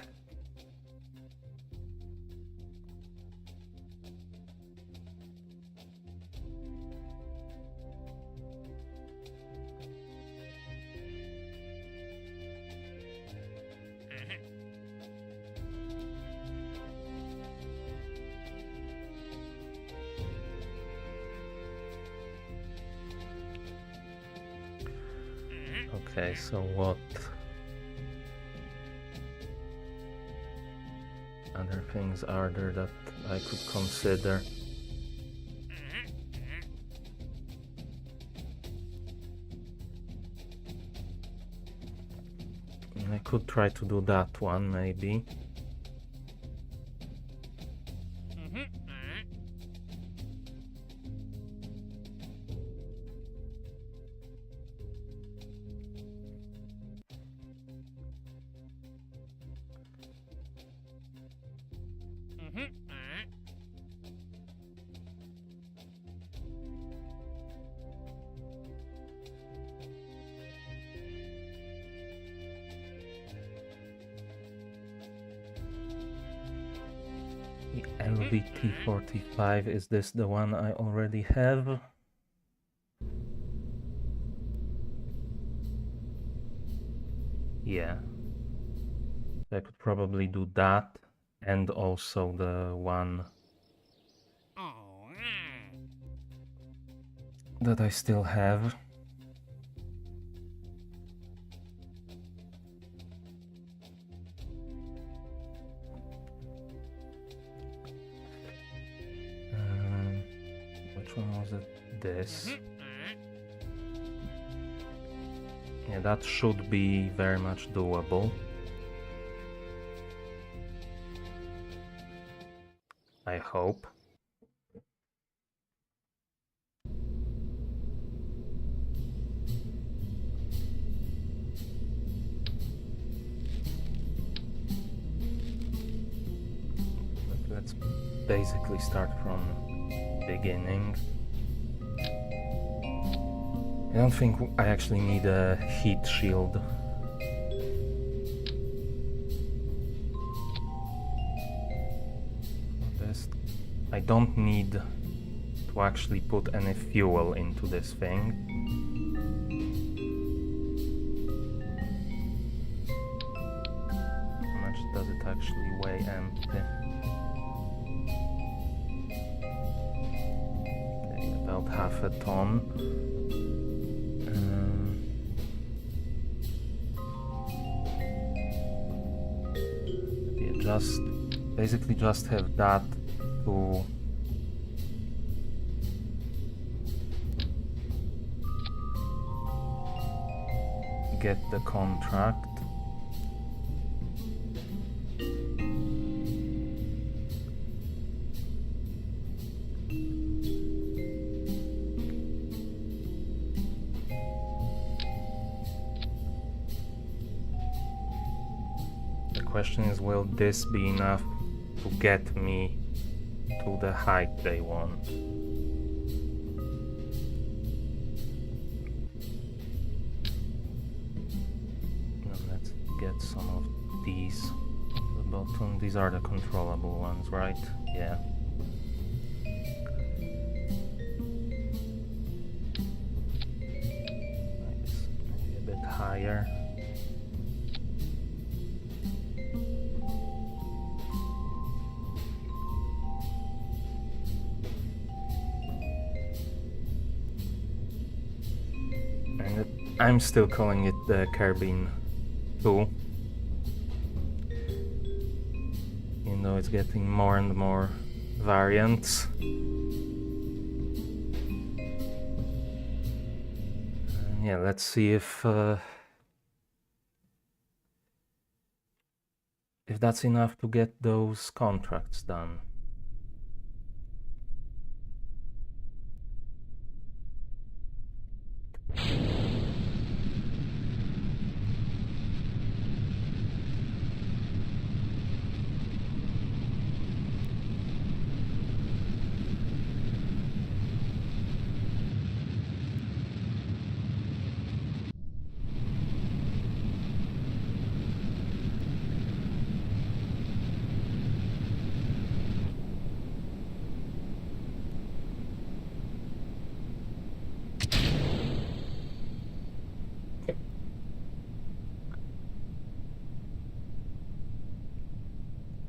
okay, so what other things are there that I could consider? I could try to do that one, maybe. The LVT45, is this the one I already have? Yeah. I could probably do that, and also the one that I still have. Which one was it? This. Yeah, that should be very much doable. I hope. Let's basically start from beginning. I don't think I actually need a heat shield. I don't need to actually put any fuel into this thing. How much does it actually weigh empty? Okay, about half a ton. Basically just have that to get the contract. The question is, will this be enough to get me to the height they want? Let's get some of these at the bottom. These are the controllable ones, right? Yeah. Nice. Maybe a bit higher. I'm still calling it the Kerbal 2. Even though it's getting more and more variants. Yeah, let's see if if that's enough to get those contracts done.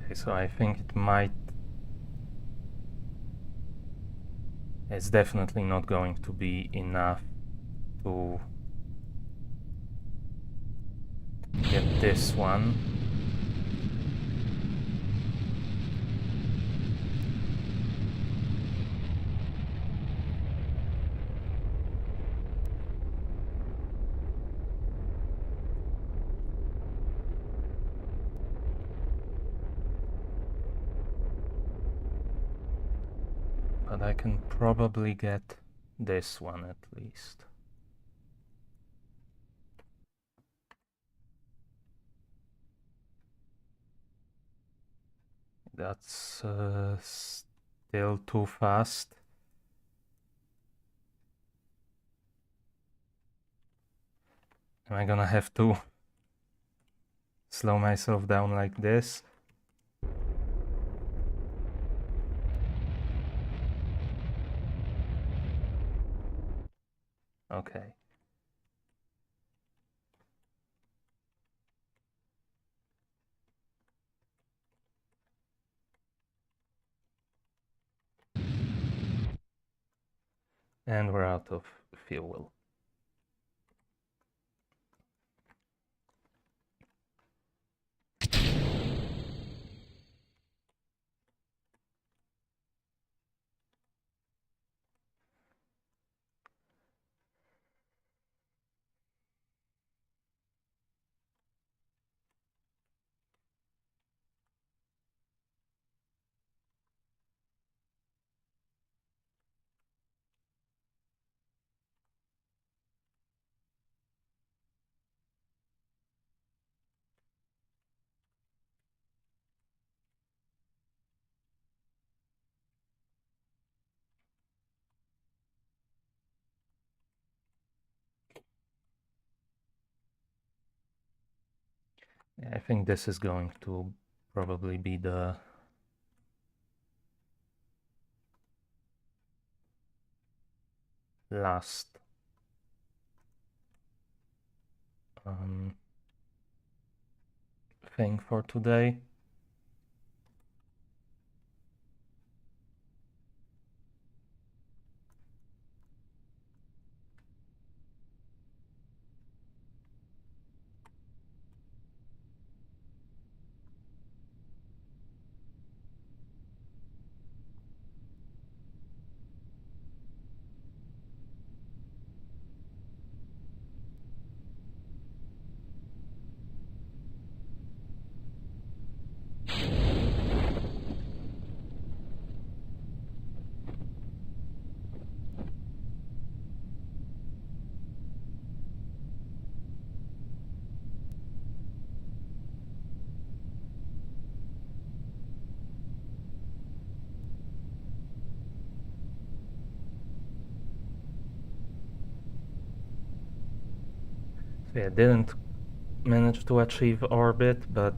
Okay, so I think it's definitely not going to be enough to get this one. But I can probably get this one at least. That's still too fast. Am I gonna have to slow myself down like this? Okay. And we're out of fuel. I think this is going to probably be the last thing for today. So yeah, didn't manage to achieve orbit, but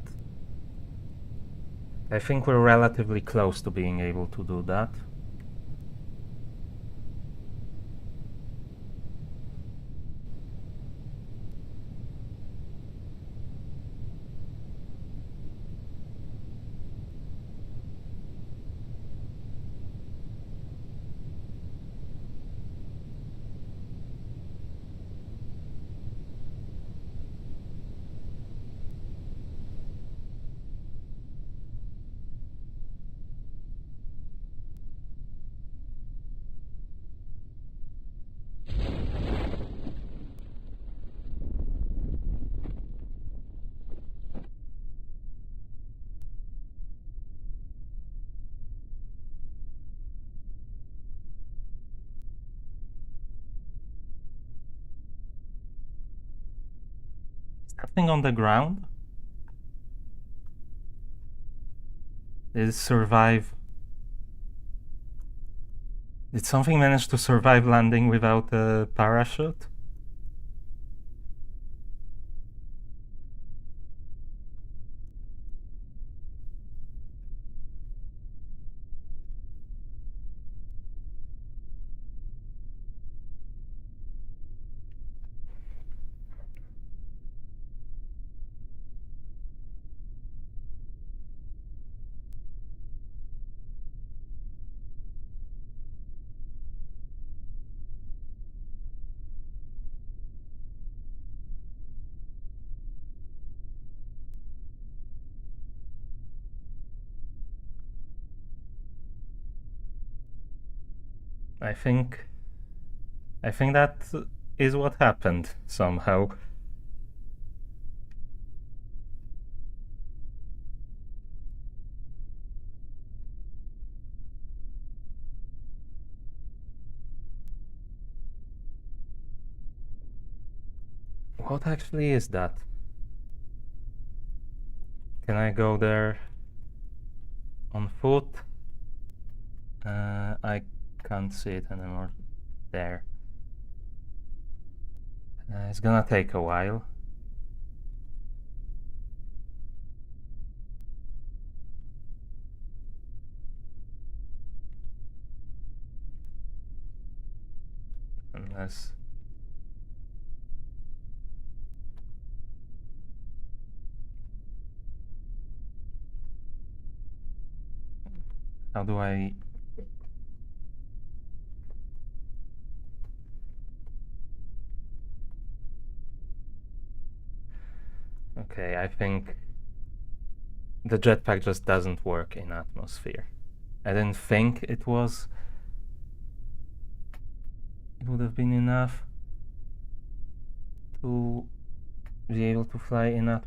I think we're relatively close to being able to do that. Nothing on the ground? Did it survive? Did something manage to survive landing without a parachute? I think that is what happened somehow. What actually is that? Can I go there on foot? I can't see it anymore. There. It's gonna take a while. Unless... How do I... Okay, I think the jetpack just doesn't work in atmosphere. I didn't think it was... It would have been enough to be able to fly in not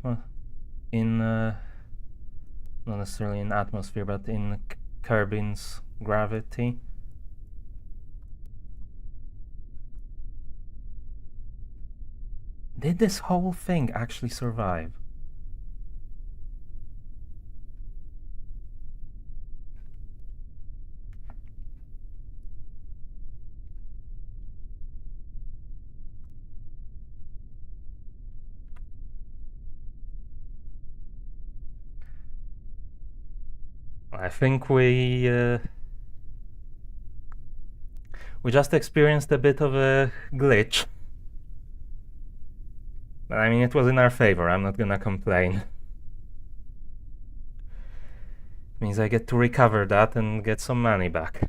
necessarily in atmosphere, but in Kerbin's gravity. Did this whole thing actually survive? I think we just experienced a bit of a glitch. But I mean, it was in our favor, I'm not gonna complain. It means I get to recover that and get some money back.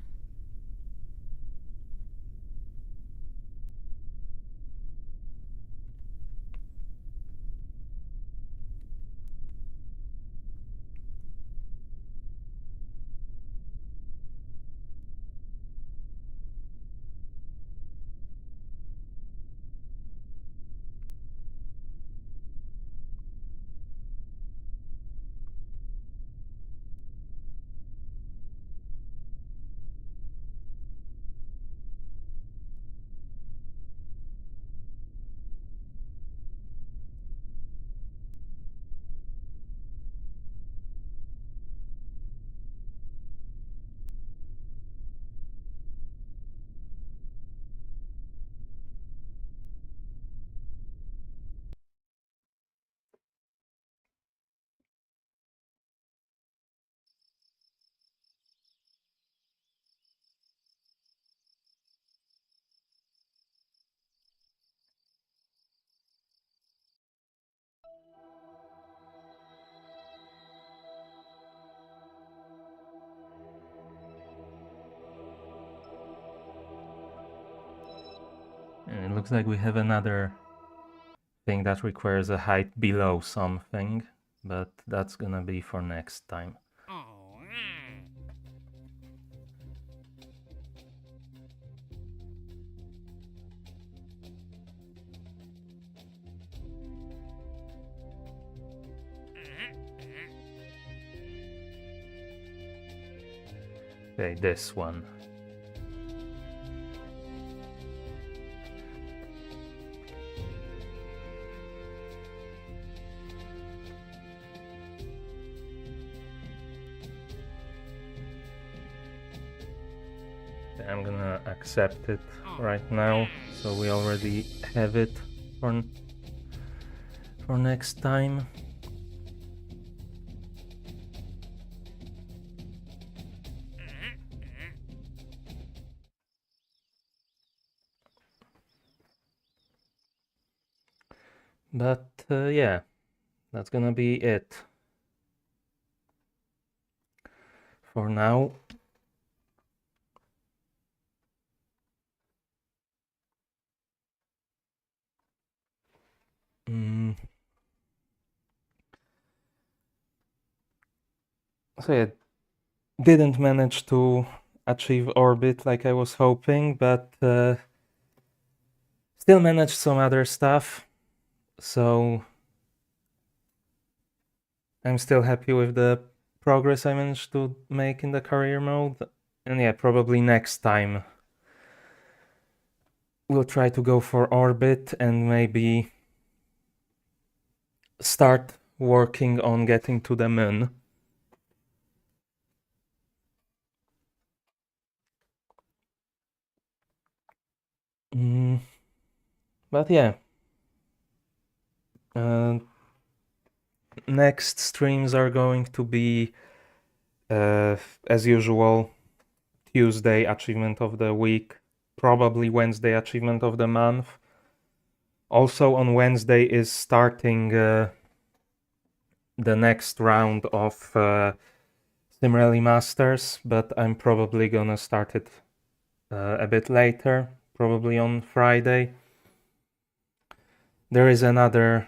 And it looks like we have another thing that requires a height below something, but that's gonna be for next time. Okay, this one. I'm gonna accept it right now, so we already have it for next time. But yeah, that's gonna be it for now. So yeah, didn't manage to achieve orbit like I was hoping, but still managed some other stuff. So I'm still happy with the progress I managed to make in the career mode. And yeah, probably next time we'll try to go for orbit and maybe start working on getting to the moon. But yeah, next streams are going to be, as usual, Tuesday achievement of the week, probably Wednesday achievement of the month. Also on Wednesday is starting the next round of Sim Rally Masters, but I'm probably gonna start it a bit later, probably on Friday. There is another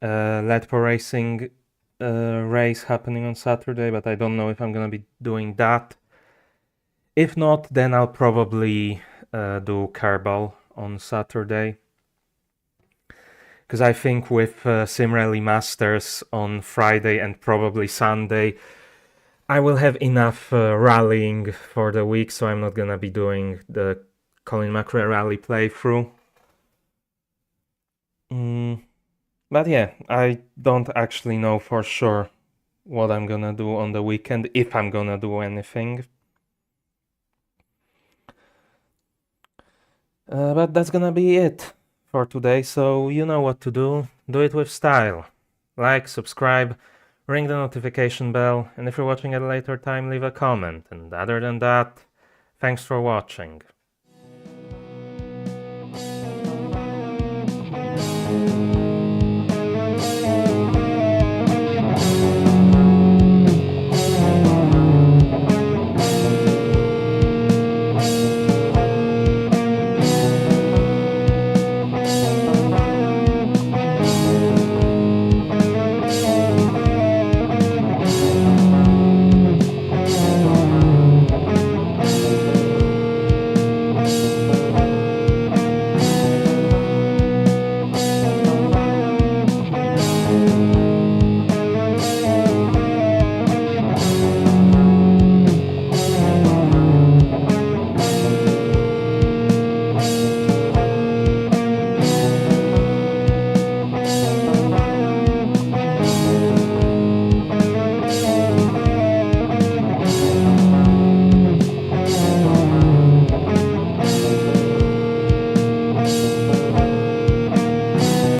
Ledpo Racing race happening on Saturday, but I don't know if I'm gonna be doing that. If not, then I'll probably do Kerbal on Saturday. Because I think with Sim Rally Masters on Friday and probably Sunday, I will have enough rallying for the week, so I'm not gonna be doing the Colin McRae rally playthrough. But yeah, I don't actually know for sure what I'm gonna do on the weekend, if I'm gonna do anything. But that's gonna be it for today, so you know what to do. Do it with style. Like, subscribe, ring the notification bell, and if you're watching at a later time, leave a comment. And other than that, thanks for watching.